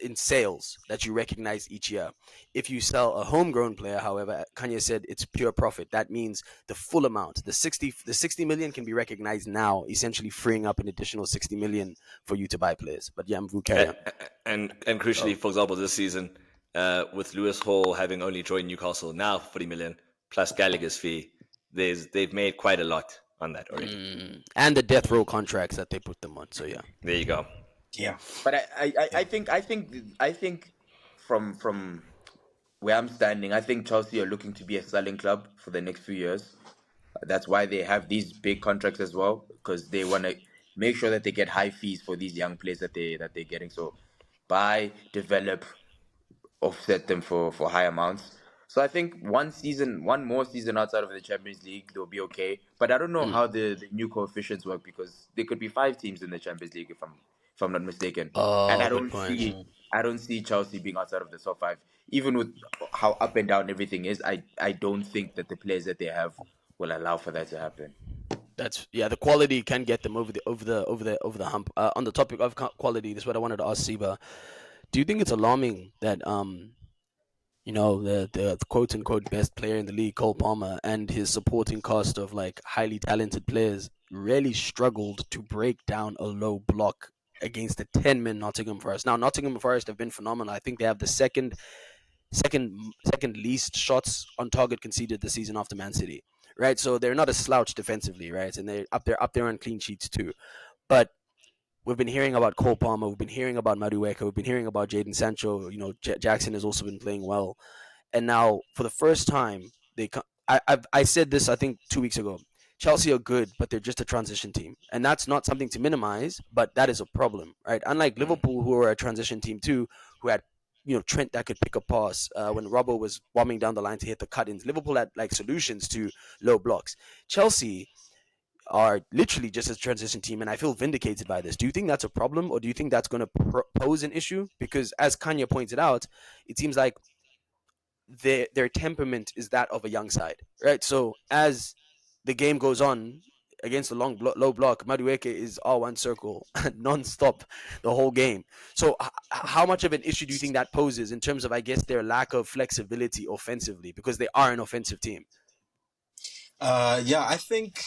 in sales that you recognize each year. If you sell a homegrown player, however, Kanye said it's pure profit. That means the full amount, the 60 million can be recognized now, essentially freeing up an additional 60 million for you to buy players. But yeah, Mvu, carry A- on. and crucially, for example, this season, with Lewis Hall having only joined Newcastle now for 40 million plus Gallagher's fee, they've made quite a lot on that already. And the death row contracts that they put them on. So yeah. There you go. Yeah. but I Yeah. think from where I'm standing, I think Chelsea are looking to be a selling club for the next few years. That's why they have these big contracts as well, because they want to make sure that they get high fees for these young players that they're getting. So buy, develop, offset them for high amounts. So I think one more season outside of the Champions League, they'll be okay. But I don't know how the new coefficients work because there could be 5 teams in the Champions League if I'm not mistaken. And Oh, good point. I don't see Chelsea being outside of the top five. Even with how up and down everything is, I don't think that the players that they have will allow for that to happen. That's the quality can get them over the hump. On the topic of quality, this is what I wanted to ask Siba. Do you think it's alarming that the quote unquote best player in the league, Cole Palmer, and his supporting cast of like highly talented players really struggled to break down a low block against the 10-man Nottingham Forest? Now Nottingham Forest have been phenomenal. I think they have the second least shots on target conceded this season after Man City. Right, so they're not a slouch defensively, right, and they're up there on clean sheets too. But we've been hearing about Cole Palmer, we've been hearing about Madueke, we've been hearing about Jaden Sancho. Jackson has also been playing well, and now for the first time, I said this I think 2 weeks ago. Chelsea are good, but they're just a transition team, and that's not something to minimize, but that is a problem, right? Unlike Mm. Liverpool, who are a transition team too, who had Trent that could pick a pass when Robbo was bombing down the line to hit the cut-ins. Liverpool had like solutions to low blocks. Chelsea are literally just a transition team, and I feel vindicated by this. Do you think that's a problem, or do you think that's going to pose an issue? Because as Kanya pointed out, it seems like their temperament is that of a young side, right? So as the game goes on against the low block, Madueke is R1 circle non-stop the whole game. So how much of an issue do you think that poses in terms of, I guess, their lack of flexibility offensively, because they are an offensive team? Yeah, I think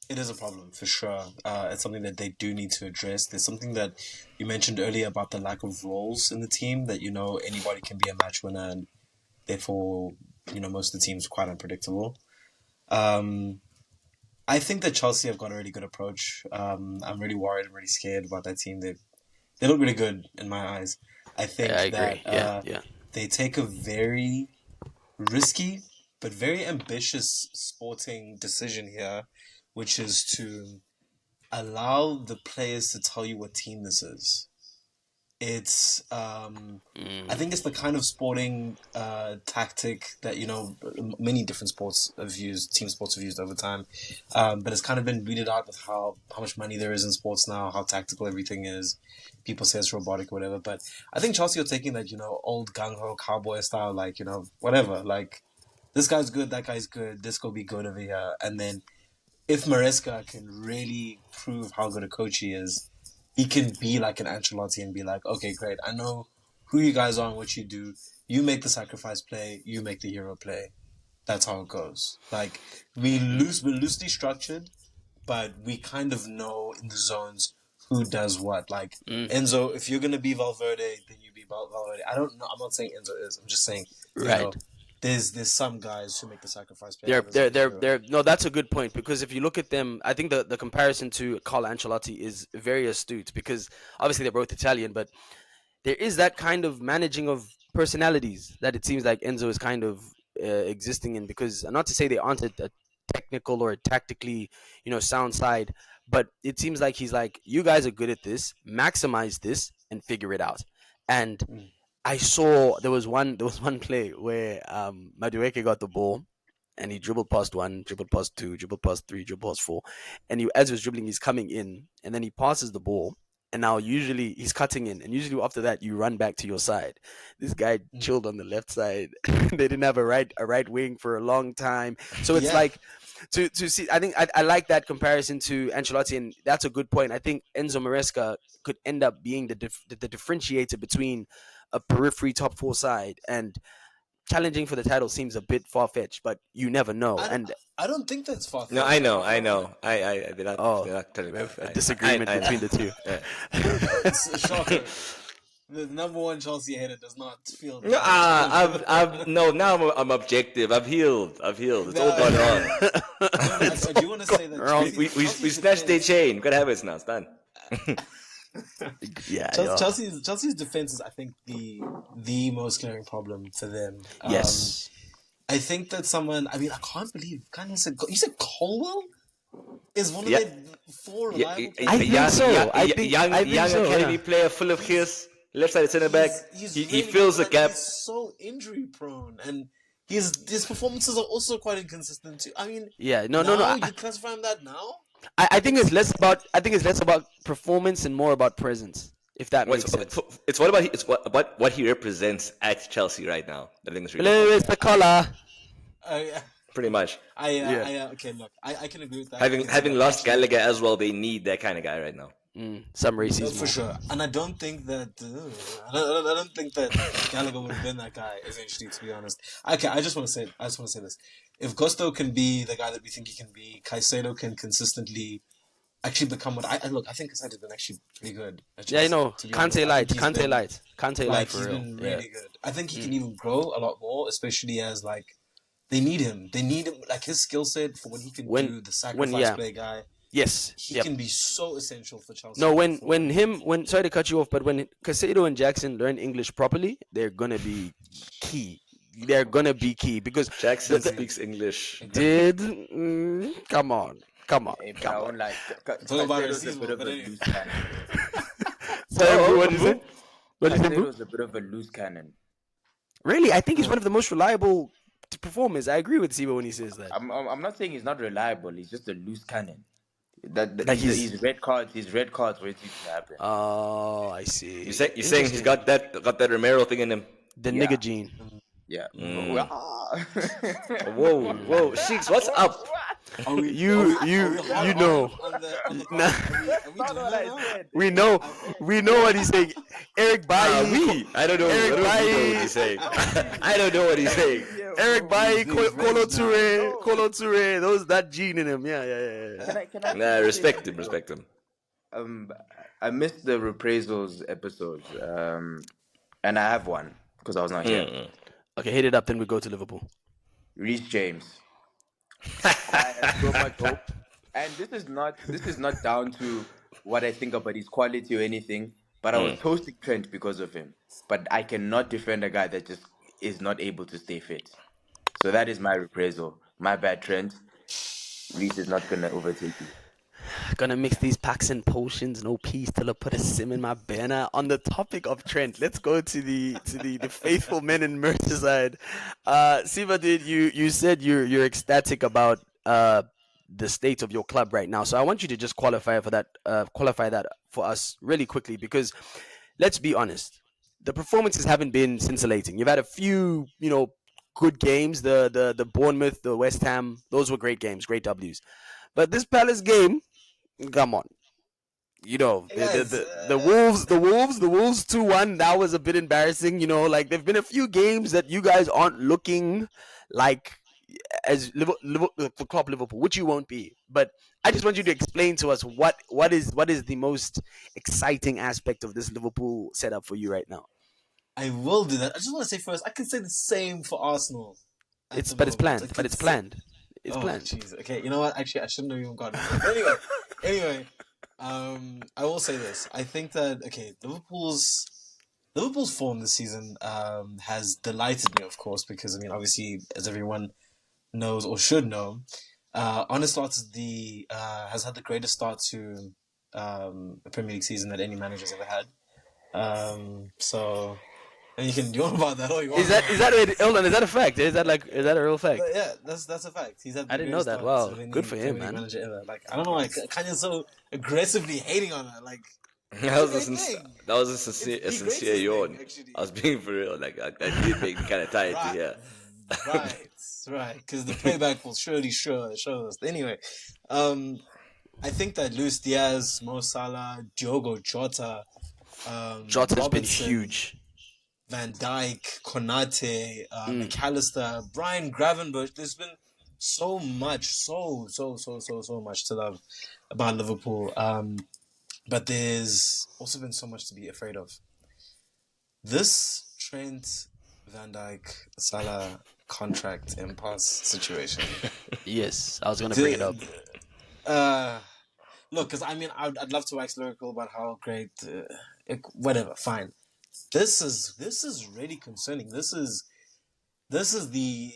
it is a problem for sure. It's something that they do need to address. There's something that you mentioned earlier about the lack of roles in the team, that, anybody can be a match winner, and therefore, most of the teams are quite unpredictable. I think that Chelsea have got a really good approach. I'm really worried. I'm really scared about that team. They look really good in my eyes. I I think agree. that Yeah. they take a very risky but very ambitious sporting decision here, which is to allow the players to tell you what team this is. It's I think it's the kind of sporting tactic that many different team sports have used over time, but it's kind of been weeded out with how much money there is in sports now, how tactical everything is. People say it's robotic or whatever, but I think Chelsea are taking that old gung ho cowboy style, like whatever, like this guy's good, that guy's good, this will be good over here, and then if Maresca can really prove how good a coach he is, he can be like an Ancelotti and be like, okay, great, I know who you guys are and what you do. You make the sacrifice play. You make the hero play. That's how it goes. Like we're loosely structured, but we kind of know in the zones who does what. Like Enzo, if you're gonna be Valverde, then you be Valverde. I don't know. I'm not saying Enzo is. I'm just saying, you know, there's some guys who make the sacrifice play. They're no, that's a good point, because if you look at them, I think the comparison to Carlo Ancelotti is very astute, because obviously they're both Italian, but there is that kind of managing of personalities that it seems like Enzo is kind of existing in, because not to say they aren't a technical or tactically, sound side, but it seems like he's like, you guys are good at this, maximize this and figure it out. And I saw there was one play where Madueke got the ball and he dribbled past one, dribbled past two, dribbled past three, dribbled past four, and as he was dribbling, he's coming in, and then he passes the ball. And now usually he's cutting in, and usually after that you run back to your side. This guy chilled on the left side. They didn't have a right wing for a long time, so it's like to see. I think I like that comparison to Ancelotti, and that's a good point. I think Enzo Maresca could end up being the differentiator between a periphery top four side, and challenging for the title seems a bit far-fetched, but you never know. I don't think that's far-fetched. No, I know. They're not telling me. A disagreement between the two. It's a shocker. The number one Chelsea hater does not feel. No, now I'm objective. I've healed. It's all gone wrong. I do want to say that we snatched their chain. Good habits now. It's done. Chelsea's defense is, I think, the most glaring problem for them. Yes. I think that someone. I mean, I can't believe. You said Colwell is one of the four reliable. I think so. I think young so, academy player, full of his left side centre back. He fills the gap. He's so injury prone, and his performances are also quite inconsistent too. I mean, no. You classify him that now? I think it's less about performance and more about presence. If that makes sense. It's what he represents at Chelsea right now. I think it's really Hello, it's the collar. Pretty much. Okay, look, I can agree with that. Having lost Gallagher as well, they need that kind of guy right now. Some racism for sure, and I don't think that Gallagher would have been that guy eventually. To be honest, okay, I just want to say this: if Gusto can be the guy that we think he can be, Caicedo can consistently actually become what I think Caicedo's been actually pretty good. Kante light for he's real. Been really good. I think he can even grow a lot more, especially as like they need him. Like his skill set for what he can do. The sacrifice play guy. Yes, he can be so essential for Chelsea. No, sorry to cut you off, but when Caicedo and Jackson learn English properly, they're gonna be key. Because Jackson speaks English. Come on. Like, Caicedo's a bit of a loose cannon. What is it? Caicedo's a bit of a loose cannon. Really, I think he's one of the most reliable performers. I agree with Siba when he says that. I'm not saying he's not reliable. He's just a loose cannon. His red cards waiting to happen. Oh, I see. You're saying he's got that Romero thing in him. The nigga gene. Yeah. Whoa, Sheiks, what's up? You know. We know what he's saying. Eric Bailly. I don't know. What he's saying. I don't know what he's saying. Eric Bailly, Kolo Toure, that gene in him. Yeah. Can I Nah, respect him. I missed the reprisals episodes, and I have one because I was not here. Okay, hit it up, then we go to Liverpool. Reece James. I have so much hope, and this is not down to what I think about his quality or anything. But I was toasting Trent because of him. But I cannot defend a guy that just is not able to stay fit. So that is my reprisal. My bad, Trent. Reece is not gonna overtake you. Gonna mix these packs and potions, no peace till I put a sim in my banner. On the topic of Trent, let's go to the faithful men in Merseyside. Siva, you said you're ecstatic about the state of your club right now. So I want you to just qualify that for us really quickly, because let's be honest, the performances haven't been scintillating. You've had a few, good games. The Bournemouth, the West Ham, those were great games, great W's. But this Palace game, come on. you know, Hey guys, the Wolves 2-1. That was a bit embarrassing. You know, like there've been a few games that you guys aren't looking like as for Klopp Liverpool, which you won't be. But I just want you to explain to us what is the most exciting aspect of this Liverpool setup for you right now. I will do that. I just want to say first, I can say the same for Arsenal at the It's moment. planned. But it's planned. It's Oh, planned. jeez. Okay, you know what? Actually, I shouldn't have even gotten into it. But anyway, I will say this. I think that Liverpool's form this season has delighted me, of course, because I mean, obviously, as everyone knows or should know, Arne Slot has had the greatest start to a Premier League season that any manager's ever had. So. And you want about that all you want. Is that hold on, is that a fact? Is that a real fact? Yeah, that's a fact. He's had the I didn't know that. greatest Wow, start of good for any him, Premier League man. manager ever. Like I don't know why Khanya's so aggressively hating on her. Like That was it's a a great sincere, thing. that was a It's sincere, the a sincere greatest yawn. thing, actually. I was being for real. Like I did make me kind of tired to hear. Right. Because the playback will surely show us. Anyway, I think that Luis Diaz, Mo Salah, Diogo Jota, Jota's been Robertson, huge. Van Dijk, Konate, McAllister, Brian Gravenberch. There's been so much to love about Liverpool. But there's also been so much to be afraid of. This Trent, Van Dijk, Salah contract impasse situation. Yes, I was gonna bring it up. Look, because I mean, I'd love to wax lyrical about how great, whatever, fine. This is really concerning. This is the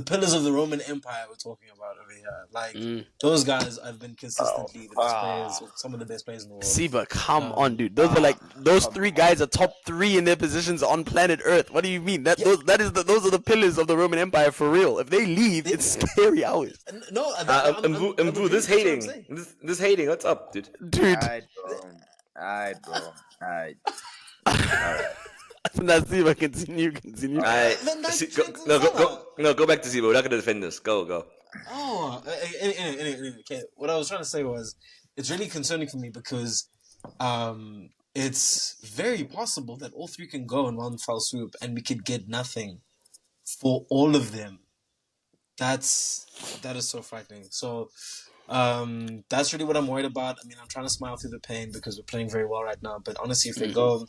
pillars of the Roman Empire we're talking about over here. Like those guys have been consistently the best players, or some of the best players in the world. Lesiba, come on, dude. Those three guys are top 3 in their positions on planet Earth. What do you mean? Those are the pillars of the Roman Empire for real. If they leave, it's scary hours. No, Mvu, this hating. What's up, dude? Dude. Alright, bro. Alright. Lesiba, continue. Go back to Ziba. We're not gonna defend this. Go. Oh, anyway, okay. What I was trying to say was, it's really concerning for me because, it's very possible that all 3 can go in one fell swoop, and we could get nothing for all of them. That is so frightening. So, that's really what I'm worried about. I mean, I'm trying to smile through the pain because we're playing very well right now. But honestly, if they go.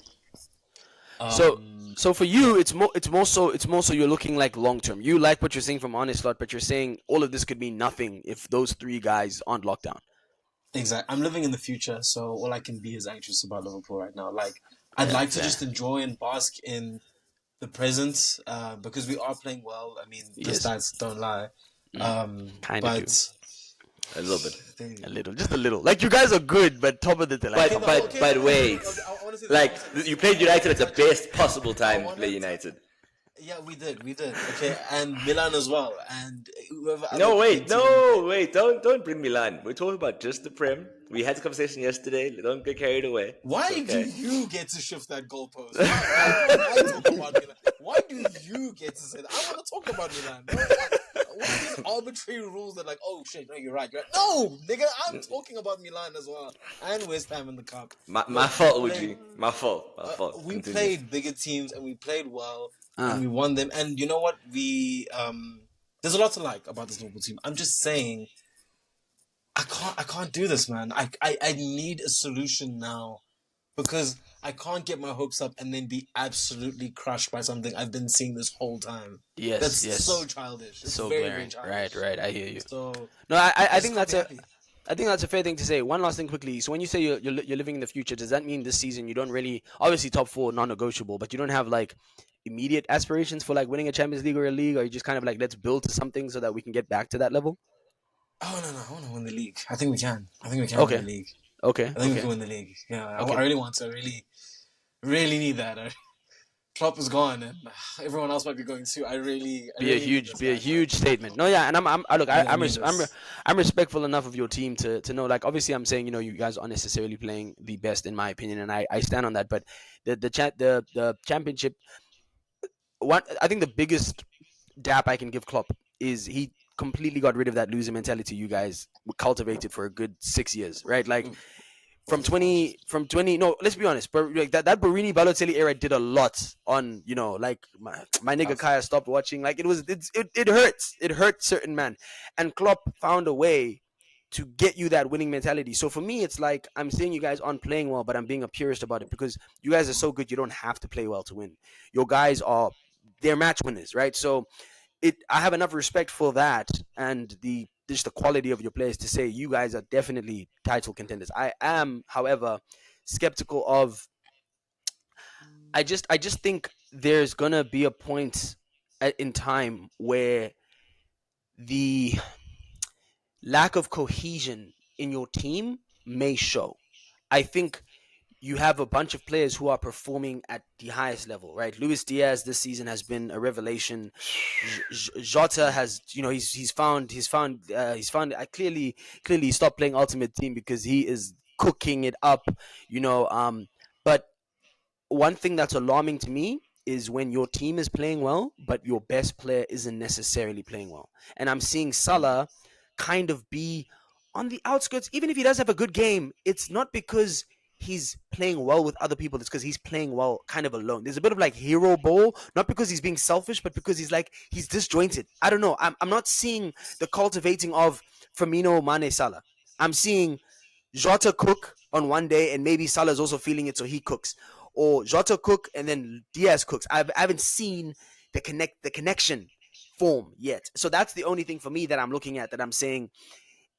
So for you, it's more so you're looking like long term. You like what you're saying from Arne Slot, but you're saying all of this could mean nothing if those 3 guys aren't locked down. Exactly. I'm living in the future, so all I can be is anxious about Liverpool right now. Like, I'd like to just enjoy and bask in the present, because we are playing well. I mean, the stats don't lie. Kind of do. A little bit. Just a little. Like you guys are good, but top of the But wait, like you played United at the best possible time to play United. Yeah, we did. Okay, and Milan as well, and whoever. Wait, don't bring Milan. We're talking about just the Prem. We had the conversation yesterday. Don't get carried away. Why do you get to shift that goalpost? Why talk about Milan? Why do you get to say that? I want to talk about Milan. What are these arbitrary rules that like, oh shit, no, you're right. No, nigga, I'm talking about Milan as well and West Ham in the cup. My fault, OG. My fault. We played bigger teams and we played well and we won them. And you know what? There's a lot to like about this Liverpool team. I'm just saying, I can't do this, man. I need a solution now because I can't get my hopes up and then be absolutely crushed by something I've been seeing this whole time. Yes, that's so childish. It's so very, glaring. very childish. Right. I hear you. So no, I think that's a fair thing to say. One last thing quickly. So when you say you're living in the future, does that mean this season you don't really, obviously top 4 non-negotiable, but you don't have like immediate aspirations for like winning a Champions League or a league, or you just kind of like let's build to something so that we can get back to that level? Oh no, I want to win the league. I think we can. Win the league. Okay. I think we can win the league. Yeah, I really want to. I really need that. Klopp is gone, and everyone else might be going too. I really be a huge statement. No, yeah, and I'm respectful enough of your team to know. Like, obviously, I'm saying you guys aren't necessarily playing the best in my opinion, and I stand on that. But the championship, I think the biggest dap I can give Klopp is he completely got rid of that loser mentality you guys cultivated for a good 6 years, right? Like from 20 no, let's be honest, but like that Barini Balotelli era did a lot on, like my nigga Kaya stopped watching. Like it hurts. It hurt certain man. And Klopp found a way to get you that winning mentality. So for me, it's like I'm saying you guys aren't playing well, but I'm being a purist about it because you guys are so good. You don't have to play well to win. Your guys they're match winners, right? So I have enough respect for that and just the quality of your players to say you guys are definitely title contenders. I am, however, skeptical of. I just think there's gonna be a point in time where the lack of cohesion in your team may show. I think you have a bunch of players who are performing at the highest level, right? Luis Diaz this season has been a revelation. Jota has, he's found. I clearly he stopped playing Ultimate Team because he is cooking it up, But one thing that's alarming to me is when your team is playing well, but your best player isn't necessarily playing well. And I'm seeing Salah kind of be on the outskirts. Even if he does have a good game, it's not because he's playing well with other people. It's because he's playing well kind of alone. There's a bit of like hero ball, not because he's being selfish, but because he's disjointed. I don't know. I'm not seeing the cultivating of Firmino, Mane, Salah. I'm seeing Jota cook on one day, and maybe Salah's also feeling it, so he cooks. Or Jota cook and then Diaz cooks. I haven't seen the connection form yet. So that's the only thing for me that I'm looking at, that I'm saying,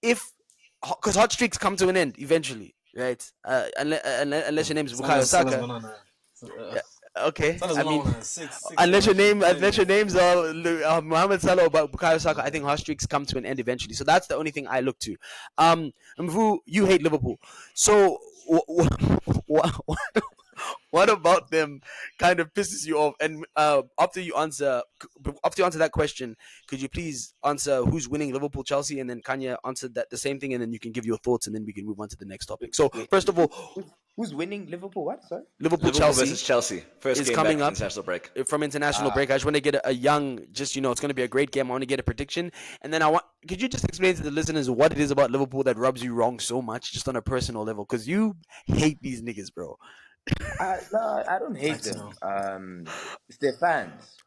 because hot streaks come to an end eventually, right? Unless your name is Bukayo Saka. Okay, I mean, unless your name's Mohamed Salah or Bukayo Saka, I think hot streaks come to an end eventually. So that's the only thing I look to. Mvu, you hate Liverpool, so what about them kind of pisses you off? And after you answer that question, could you please answer who's winning Liverpool Chelsea, and then Khanya answered that the same thing, and then you can give your thoughts, and then we can move on to the next topic. So first of all, who's winning Liverpool? What? Sorry, Liverpool versus Chelsea. First game coming back up from international break. From international break. I just want to get a young, it's going to be a great game. I want to get a prediction, and then could you just explain to the listeners what it is about Liverpool that rubs you wrong so much, just on a personal level, because you hate these niggas, bro. No, I don't hate them. It's their fans.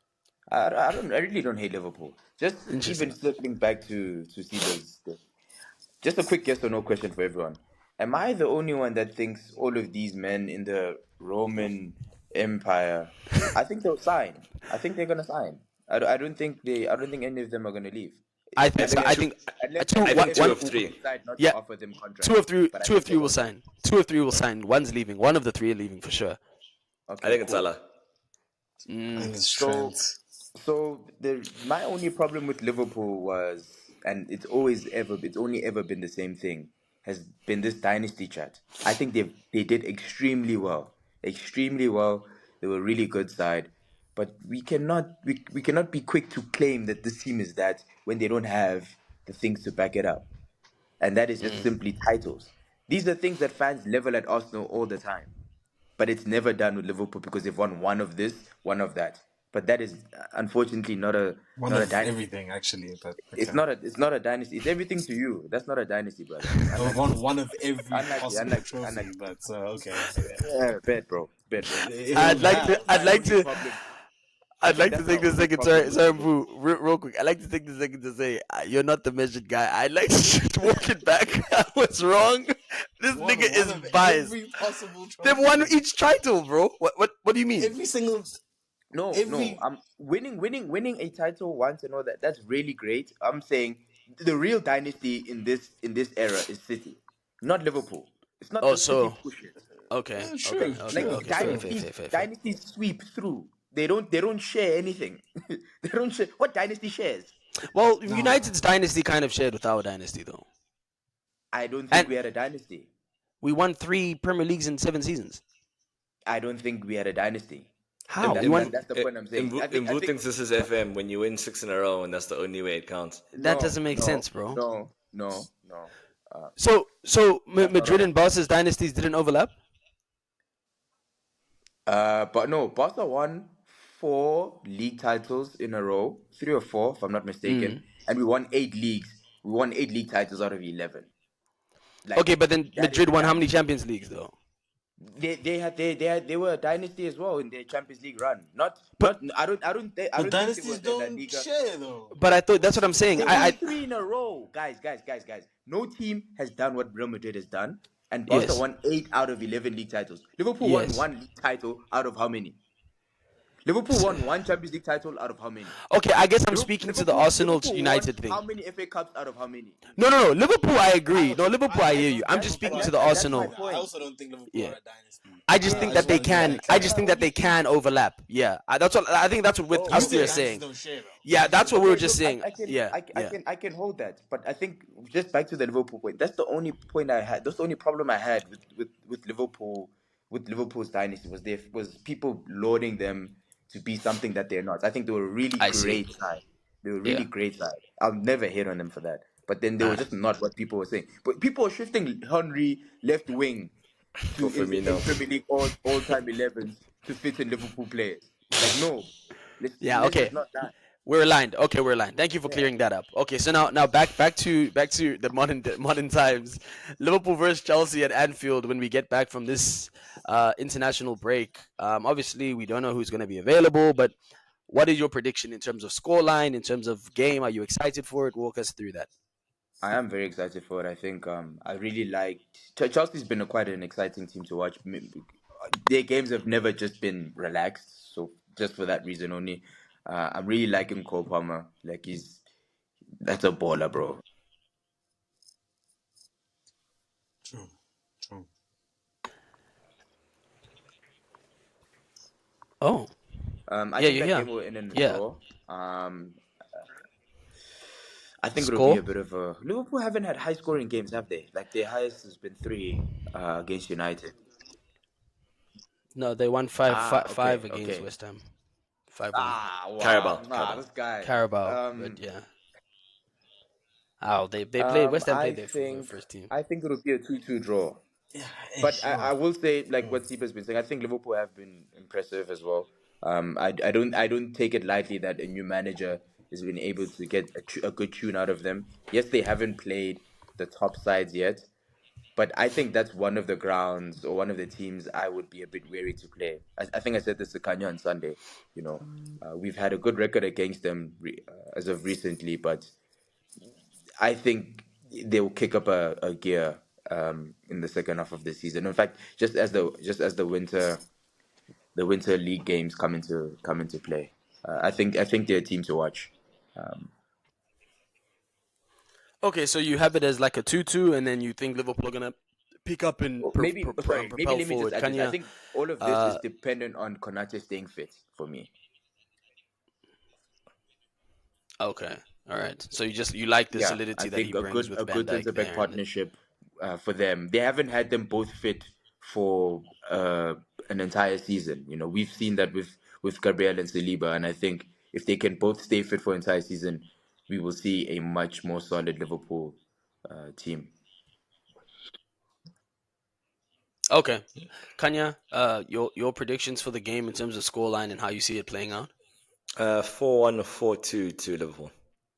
I really don't hate Liverpool. Just even circling back to Siba's thing. Just a quick yes or no question for everyone. Am I the only one that thinks all of these men in the Roman Empire? I think they'll sign. I think they're gonna sign. I don't think any of them are gonna leave. I think two of three. Yeah, offer them contracts. Two of three will sign. Two of three will sign. One's leaving. One of the three are leaving for sure. Okay, I think it's Salah. So my only problem with Liverpool was, and it's only ever been the same thing, has been this dynasty chat. I think they did extremely well. Extremely well. They were a really good side. But we cannot be quick to claim that this team is that when they don't have the things to back it up. And that is just simply titles. These are things that fans level at Arsenal all the time. But it's never done with Liverpool because they've won one of this, one of that. But that is unfortunately not a dynasty. Everything actually, but okay. It's not a dynasty. It's everything to you. That's not a dynasty, brother. I've won one of every possible trophy, but okay. Yeah, bet, bro. I'd like to take this second. Sorry, Boo, real quick. I'd like to take this second to say you're not the measured guy. I'd like to just walk it back. I was wrong. This nigga is biased. They've won each title, bro. What do you mean? Every single. No. Winning a title once and all that. That's really great. I'm saying the real dynasty in this era is City, not Liverpool. It's not. So okay. True. Dynasties sweep through. They don't share anything. They don't share. What dynasty shares? Well, United's dynasty kind of shared with our dynasty, though. I don't think we had a dynasty. We won 3 Premier Leagues in 7 seasons. I don't think we had a dynasty. How? That's the point I'm saying. Mvu thinks this is FM when you win 6 in a row, and that's the only way it counts. That doesn't make sense, bro. No. So Madrid and Barca's dynasties didn't overlap? But no, Barca won 4 league titles in a row, 3 or 4, if I'm not mistaken, and we won 8 leagues. We won 8 league titles out of 11. Like Okay, but then that is Madrid a won how many dynasty. Champions Leagues though? They were a dynasty as well in their Champions League run. But I But don't think they were dynasties the La don't Liga. share though. I thought that's what I'm saying. They I won three in a row, guys. No team has done what Real Madrid has done, and Barca yes, won 8 out of 11 league titles. Liverpool won yes. one league title out of how many? Liverpool won one Champions League title out of how many? Okay, I guess I'm speaking to the Arsenal Liverpool won United thing. how many FA Cups out of how many? No. Liverpool, I agree. No, Also, Liverpool, I hear you. don't I'm think just Liverpool speaking are to a the That's my Arsenal. dynasty. I point. also don't think Liverpool Yeah. are a dynasty. I just Yeah, think I that just they wanted to get can. that I clear. just think that they can overlap. Yeah, that's what I think. That's what with Oh, us You three are think saying. dynasties don't share though? Yeah, that's what we were Okay, just look, saying. I can, Yeah, yeah. I can hold that, but I think just back to the Liverpool point. That's the only point I had. That's the only problem I had with Liverpool, with Liverpool's dynasty was people lauding them to be something that they're not. I think they were a really I see. great side. They were a Yeah. really great side. I'll never hate on them for that. But then they were Uh, just not what people were saying. But people were shifting Henry left wing For to in Firmino. Premier League all time 11s to fit in Liverpool players. Like no, yeah. let's just Okay. not that. We're aligned. Okay, we're aligned. Thank you for Yeah. clearing that up. Okay, so now back to the modern times. Liverpool versus Chelsea at Anfield when we get back from this international break. Obviously we don't know who's going to be available, but what is your prediction in terms of scoreline, in terms of game? Are you excited for it? Walk us through that. I am very excited for it. I think I really like Chelsea's been quite an exciting team to watch. Their games have never just been relaxed, so just for that reason only, I'm really liking Cole Palmer. Like that's a baller, bro. True. True. Oh, I yeah, think you're that here. game will end in a Yeah. draw. I think it'll be Score? a bit of a Liverpool haven't had high scoring games, have they? Like their highest has been three against United. No, they won five, Ah, five, five okay, against okay. West Ham. 5-1. Ah, wow. Carabao. Nah, Carabao. this guy. Carabao, but yeah. Oh, they played West Ham played I their think first team. I think it'll be a 2-2 draw. Yeah. But I Sure. will say, like what Siba's been saying, I think Liverpool have been impressive as well. I don't take it lightly that a new manager has been able to get a good tune out of them. Yes, they haven't played the top sides yet, but I think that's one of the grounds or one of the teams I would be a bit wary to play. I think I said this to Khanya on Sunday. You know, we've had a good record against them as of recently, but I think they will kick up a gear in the second half of the season. In fact, just as the winter league games come into play, I think they're a team to watch. Um, Okay, so you have it as like a 2-2, and then you think Liverpool are gonna pick up and maybe propel let me just forward. add this. I Kanya, think all of this is uh, dependent on Konate staying fit for me. okay, all right. So you like the Yeah, I solidity that he think a brings good with a Van good Dijk centre back there, and partnership for them. They haven't had them both fit for an entire season. You know, we've seen that with Gabriel and Saliba, and I think if they can both stay fit for an entire season, we will see a much more solid Liverpool team. okay, Kanya, your predictions for the game in terms of scoreline and how you see it playing out. 4-1 or 4-2 to Liverpool.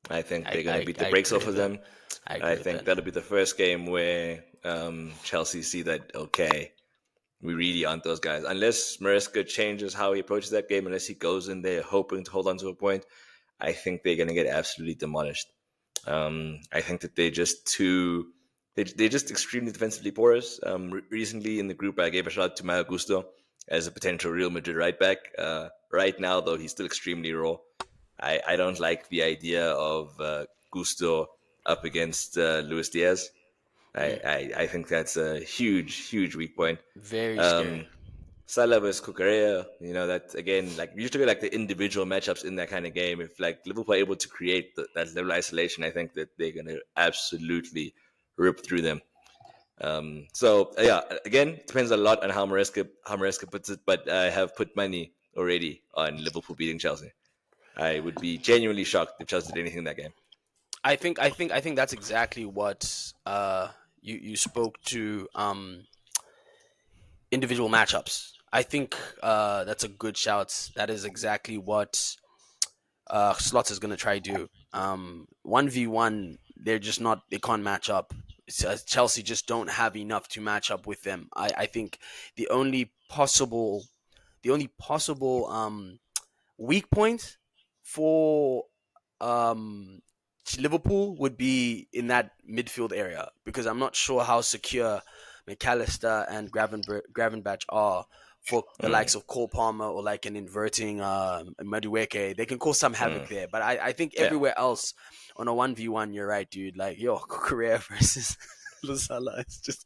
I think they're going to beat the brakes agree off with of that. them. I agree I with think that. that'll be the first game where Chelsea see that, okay, we really aren't those guys. Unless Maresca changes how he approaches that game, unless he goes in there hoping to hold on to a point, I think they're going to get absolutely demolished. I think that they're just extremely defensively porous. Recently in the group, I gave a shout out to Malo Gusto as a potential Real Madrid right back. Right now, though, he's still extremely raw. I don't like the idea of Gusto up against Luis Diaz. Mm, I think that's a huge weak point. very scary. Um, Salah versus Cucurella, that again, like usually like the individual matchups in that kind of game. If like Liverpool are able to create that level of isolation, I think that they're gonna absolutely rip through them. So again, depends a lot on how Maresca puts it, but I have put money already on Liverpool beating Chelsea. I would be genuinely shocked if Chelsea did anything in that game. I think that's exactly what you spoke to individual matchups. I think that's a good shout. That is exactly what Slot is gonna try to do. 1v1, they're just not. They can't match up. Chelsea just don't have enough to match up with them. I think the only possible weak point for um, Liverpool would be in that midfield area because I'm not sure how secure McAllister and Gravenberch are for the Mm, likes of Cole Palmer or like an inverting Madueke. They can cause some havoc mm. there, but I think Yeah. everywhere else on a 1v1, you're right, dude. Like, yo, Correa versus Lasala, it's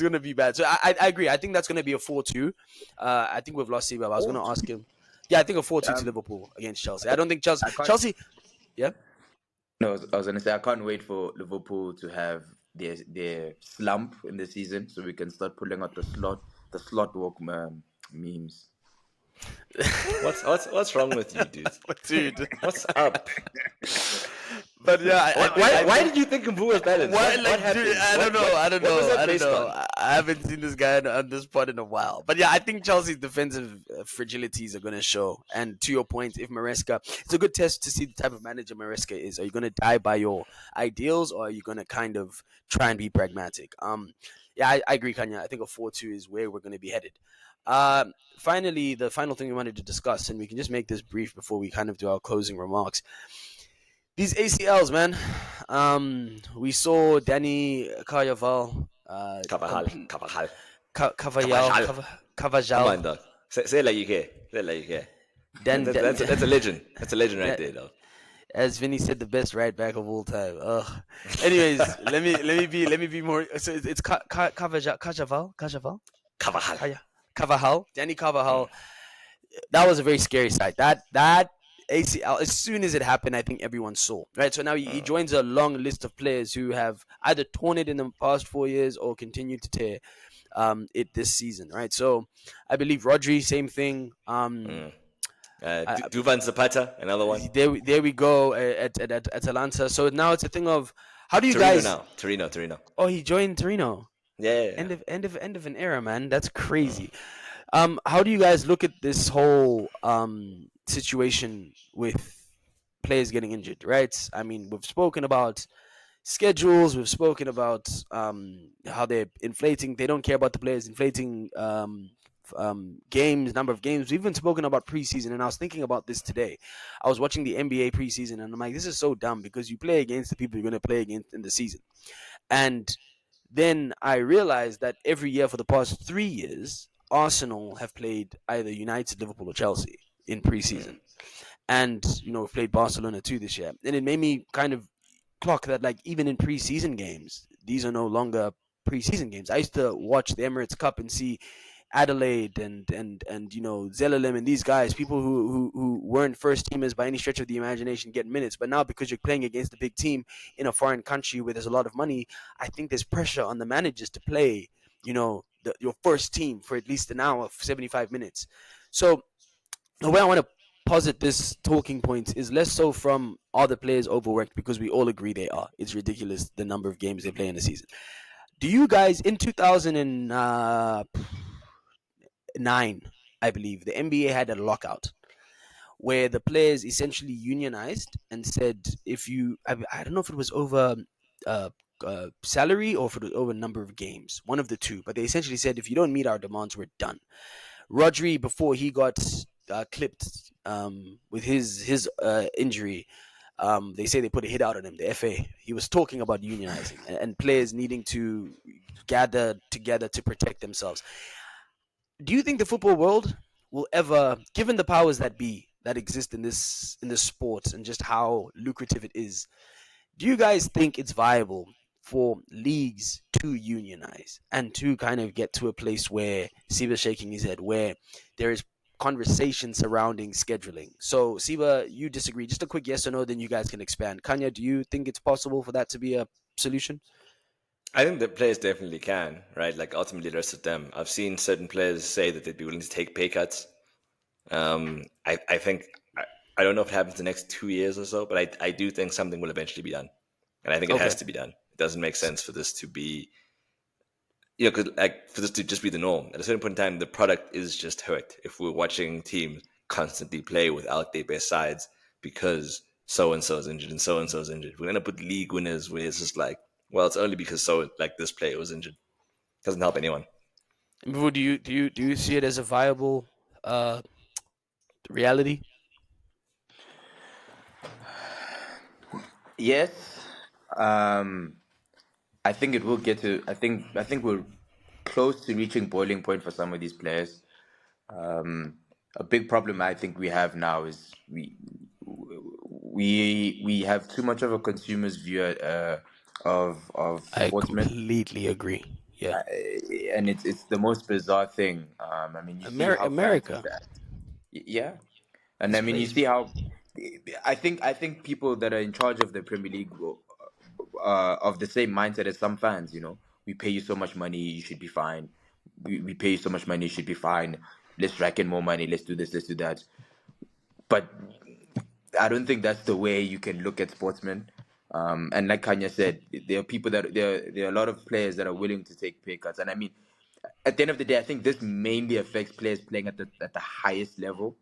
gonna be bad. So I agree. I think that's gonna be a 4-2. I think we've lost Lesiba. I was gonna ask him. Yeah, I think a 4-2 to Um, Liverpool against Chelsea. I don't think Chelsea. I can't. Chelsea. Yeah. No, I was gonna say I can't wait for Liverpool to have their slump in the season, so we can start pulling out the slot walk memes. What's wrong with you, dude? Dude. What's up? But yeah, Why did you think Mbu was balanced? Why, What like, happened? dude, I don't know. What was that based on? I haven't seen this guy on this pod in a while. But yeah, I think Chelsea's defensive fragilities are going to show. And to your point, if Maresca, it's a good test to see the type of manager Maresca is. Are you going to die by your ideals, or are you going to kind of try and be pragmatic? Yeah, I agree, Khanya. I think a 4-2 is where we're going to be headed. Finally, the final thing we wanted to discuss, and we can just make this brief before we kind of do our closing remarks. These ACLs, man. We saw Danny Carvajal, Carvajal. Carvajal, Come on, dog. Say it like you care. Say it like you care. That's a legend. That's a legend right there, dog. As Vinny said, the best right back of all time. Ugh. Anyways, let me be more. So it's Carvajal, Danny Carvajal. That was a very scary sight. That ACL, as soon as it happened, I think everyone saw, right? So now he joins a long list of players who have either torn it in the past 4 years or continue to tear it this season, right? So I believe Rodri, same thing. Duvan Zapata, another one. There we go at Atalanta. So now it's a thing of how do you Torino guys? now. Torino. Oh, he joined Torino. Yeah. End of an era, man. That's crazy. How do you guys look at this whole situation with players getting injured, right? I mean, we've spoken about schedules, we've spoken about how they're inflating. They don't care about the players inflating games, number of games. We've even spoken about preseason, and I was thinking about this today. I was watching the NBA preseason, and I'm like, this is so dumb because you play against the people you're going to play against in the season. And then I realized that every year for the past 3 years, Arsenal have played either United, Liverpool, or Chelsea in preseason. And, we've played Barcelona too this year. And it made me kind of clock that, like, even in preseason games, these are no longer preseason games. I used to watch the Emirates Cup and see Adelaide and Zelalem and these guys, people who weren't first teamers by any stretch of the imagination, get minutes. But now because you're playing against a big team in a foreign country where there's a lot of money, I think there's pressure on the managers to play, your first team for at least an hour, 75 minutes. So the way I want to posit this talking point is less so from are the players overworked, because we all agree they are. It's ridiculous the number of games they play in a season. Do you guys, in 2009, I believe, the NBA had a lockout where the players essentially unionized and said, if you, I don't know if it was over salary or if it was over number of games, one of the two, but they essentially said, if you don't meet our demands, we're done. Rodri, before he got clipped with his injury, they say they put a hit out on him, the FA. He was talking about unionizing and players needing to gather together to protect themselves. Do you think the football world will ever, given the powers that be that exist in this sport and just how lucrative it is, do you guys think it's viable for leagues to unionize and to kind of get to a place where Siba's shaking his head, where there is conversation surrounding scheduling? So Siba, you disagree. Just a quick yes or no, then you guys can expand. Khanya, do you think it's possible for that to be a solution? I think the players definitely can, right? Like ultimately the rest of them. I've seen certain players say that they'd be willing to take pay cuts. I think, I don't know if it happens the next 2 years or so, but I do think something will eventually be done. And I think it has to be done. It doesn't make sense for this to be, because for this to just be the norm. At a certain point in time, the product is just hurt if we're watching teams constantly play without their best sides because so-and-so is injured and so-and-so is injured. We're going to put league winners where it's just like, Well, it's only because this player was injured. Doesn't help anyone. Mvu, do you see it as a viable reality? Yes. I think it will get to. I think we're close to reaching boiling point for some of these players. A big problem I think we have now is we have too much of a consumer's view of I sportsmen, completely agree. Yeah, and it's the most bizarre thing. I mean, you see how fans America, react. Yeah, and this I mean, you place. see how. I think people that are in charge of the Premier League of the same mindset as some fans. You know, we pay you so much money, you should be fine. We pay you so much money, you should be fine. Let's rack in more money. Let's do this. Let's do that. But I don't think that's the way you can look at sportsmen. And like Khanya said, there are people that there are a lot of players that are willing to take pay cuts. And I mean, at the end of the day, I think this mainly affects players playing at the highest level,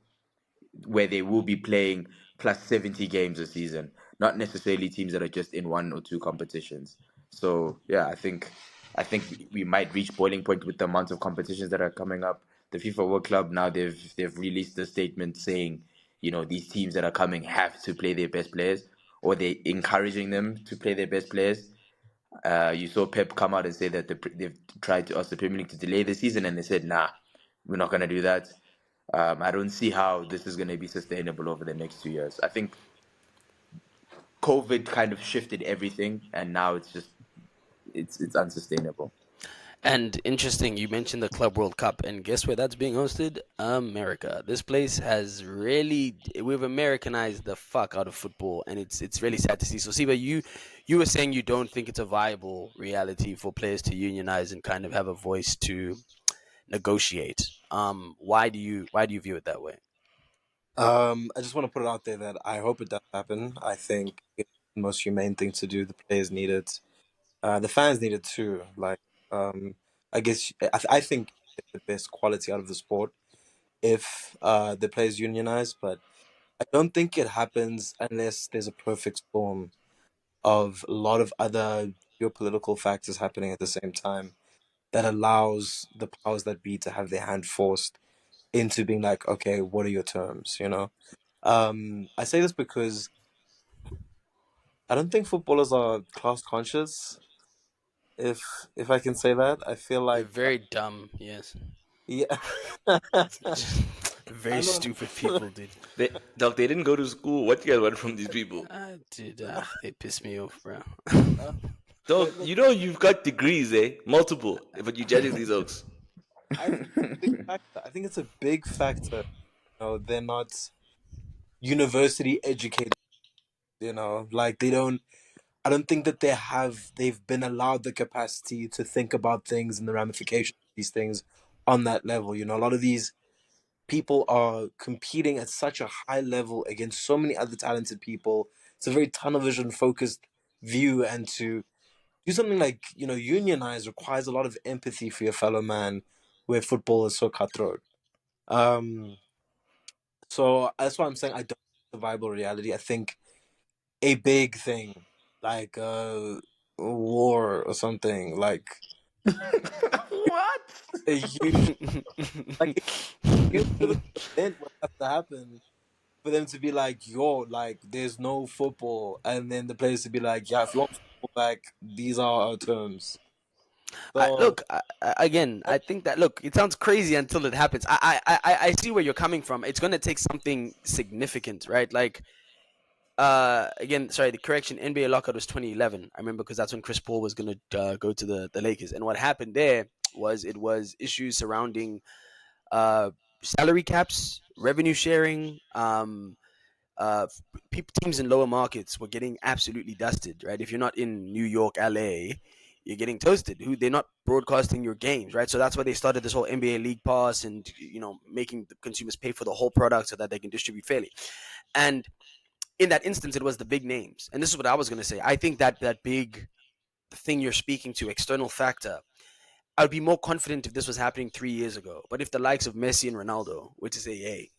where they will be playing plus 70 games a season, not necessarily teams that are just in one or two competitions. So yeah, I think we might reach boiling point with the amount of competitions that are coming up. The FIFA World Club now they've released a statement saying, you know, these teams that are coming have to play their best players, or they encouraging them to play their best players. You saw Pep come out and say that they've tried to ask the Premier League to delay the season, and they said, "Nah, we're not going to do that." I don't see how this is going to be sustainable over the next 2 years. I think COVID kind of shifted everything, and now it's just it's unsustainable. And interesting, you mentioned the Club World Cup, and guess where that's being hosted? America. This place has really we've Americanized the fuck out of football, and it's really sad to see. So, Siba, you were saying you don't think it's a viable reality for players to unionize and kind of have a voice to negotiate. Why do you view it that way? I just want to put it out there that I hope it does happen. I think it's the most humane thing to do. The players need it. The fans need it too. Like, I guess I think it's the best quality out of the sport if the players unionize, but I don't think it happens unless there's a perfect storm of a lot of other geopolitical factors happening at the same time that allows the powers that be to have their hand forced into being like, okay, what are your terms? You know, I say this because I don't think footballers are class conscious. If if I can say that, I feel They're like very dumb. Yes, yeah. very I know. stupid people, dude. They didn't go to school. What you guys want from these people? Dude, they piss me off, bro. Uh, Dog, but look, you know you've got degrees, eh? Multiple. But you're judging these oaks. I think it's a big factor. I think it's a big factor. You know, they're not university educated. You know, like they don't. I don't think that they've been allowed the capacity to think about things and the ramifications of these things on that level. You know, a lot of these people are competing at such a high level against so many other talented people. It's a very tunnel vision focused view, and to do something like, you know, unionize requires a lot of empathy for your fellow man, where football is so cutthroat. Um, so that's why I'm saying I don't think it's a viable reality. I think a big thing like a war or something, like What? a huge, like a huge political event would have to happen for them to be like, yo, like there's no football, and then the players to be like, yeah, if you want football back, these are our terms. So Again, I think that look, it sounds crazy until it happens. I see where you're coming from. It's gonna take something significant, right? Like, again, sorry, the correction. NBA lockout was 2011. I remember because that's when Chris Paul was gonna go to the Lakers, and what happened there was it was issues surrounding uh salary caps, revenue sharing, teams in lower markets were getting absolutely dusted, right? If you're not in New York, LA, you're getting toasted. Who they're not broadcasting your games, right? So that's why they started this whole NBA League Pass and making the consumers pay for the whole product so that they can distribute fairly. And in that instance, it was the big names. And this is what I was going to say. I think that that big thing you're speaking to, external factor, I'd be more confident if this was happening 3 years ago. But if the likes of Messi and Ronaldo were to say, "Hey,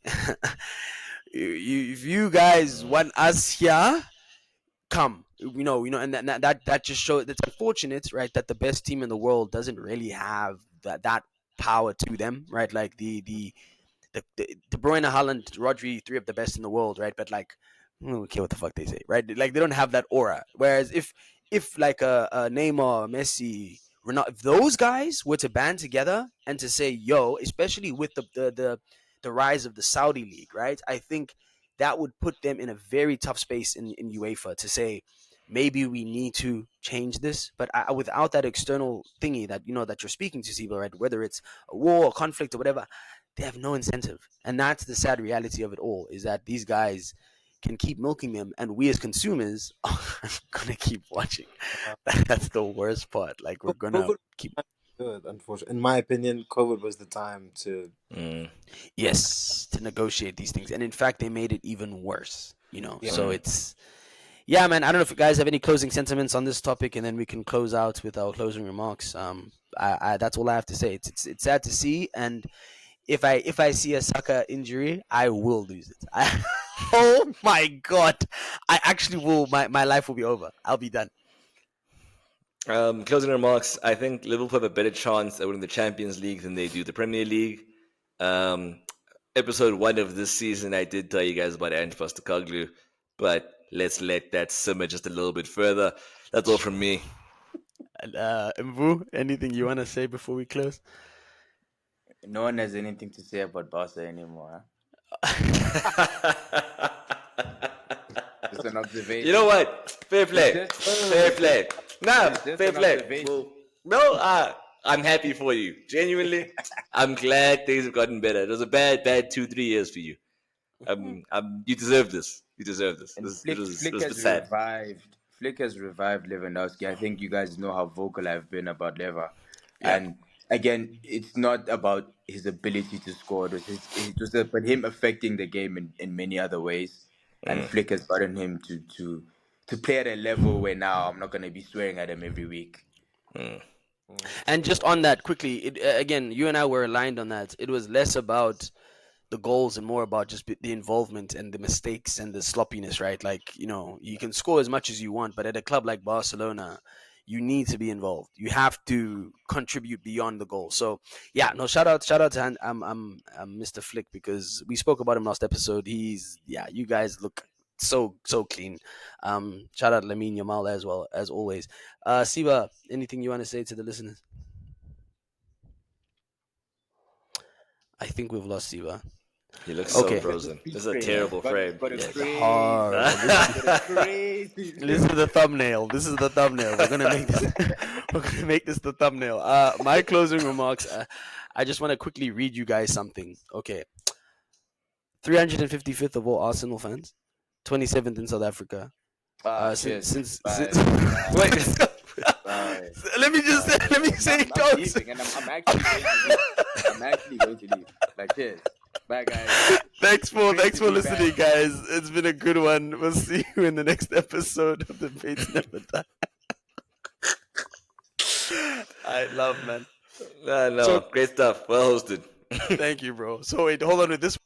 if you guys want us here, come," and that just shows. It's unfortunate, right, that the best team in the world doesn't really have that power to them, right? Like the De Bruyne, Haaland, Rodri, three of the best in the world, right? But like, I don't care what the fuck they say, right? Like they don't have that aura. Whereas if like a Neymar, Messi, Ronaldo, if those guys were to band together and to say, yo, especially with the rise of the Saudi league, right? I think that would put them in a very tough space in UEFA to say maybe we need to change this. But without that external thingy that that you're speaking to, Siba, right? Whether it's a war or conflict or whatever, they have no incentive. And that's the sad reality of it all, is that these guys can keep milking them and we as consumers are gonna keep watching. That's the worst part. Like we're gonna COVID keep good, unfortunately. In my opinion, COVID was the time to yes, to negotiate these things. And in fact they made it even worse, Yeah. So it's yeah, man. I don't know if you guys have any closing sentiments on this topic, and then we can close out with our closing remarks. I that's all I have to say. It's sad to see, and if I see a Saka injury, I will lose it. Oh my god! I actually will. My life will be over. I'll be done. Closing remarks. I think Liverpool have a better chance at winning the Champions League than they do the Premier League. Episode 1 of this season, I did tell you guys about Ange Postecoglou, but let's let that simmer just a little bit further. That's all from me. Mvu, anything you want to say before we close? No one has anything to say about Barca anymore. Just an observation. You know what? Fair play. Fair play. Nah, Just fair an play. observation. No, I'm happy for you. Genuinely, I'm glad things have gotten better. It was a bad 2-3 years for you. You deserve this. You deserve this. And It Flick was has sad. revived. Flick has revived Lewandowski. I think you guys know how vocal I've been about Lever. Yeah. And again, it's not about his ability to score. It was about him affecting the game in many other ways. And Flick has gotten him to play at a level where now I'm not going to be swearing at him every week. And just on that quickly, again, you and I were aligned on that. It was less about the goals and more about just the involvement and the mistakes and the sloppiness, right? Like, you can score as much as you want, but at a club like Barcelona, you need to be involved. You have to contribute beyond the goal. So yeah, no, shout out to Mr. Flick, because we spoke about him last episode. You guys look so clean. Shout out Lamine Yamal as well, as always. Siba, anything you want to say to the listeners? I think we've lost Siba. He looks Okay. so frozen. This is a terrible frame. But it's Hard. crazy. This is the thumbnail. We're gonna make this. We're gonna make this the thumbnail. My closing remarks. I just want to quickly read you guys something. Okay. 355th of all Arsenal fans. 27th in South Africa. Since wait. Let me say it, I'm dogs. leaving, and I'm actually going to leave. Like, cheers. Bye, guys. Thanks for Great to be listening, back. guys. It's been a good one. We'll see you in the next episode of the Bates Never Die. I love, man. No, So- great stuff. Well hosted. Thank you, bro. So wait, hold on with this.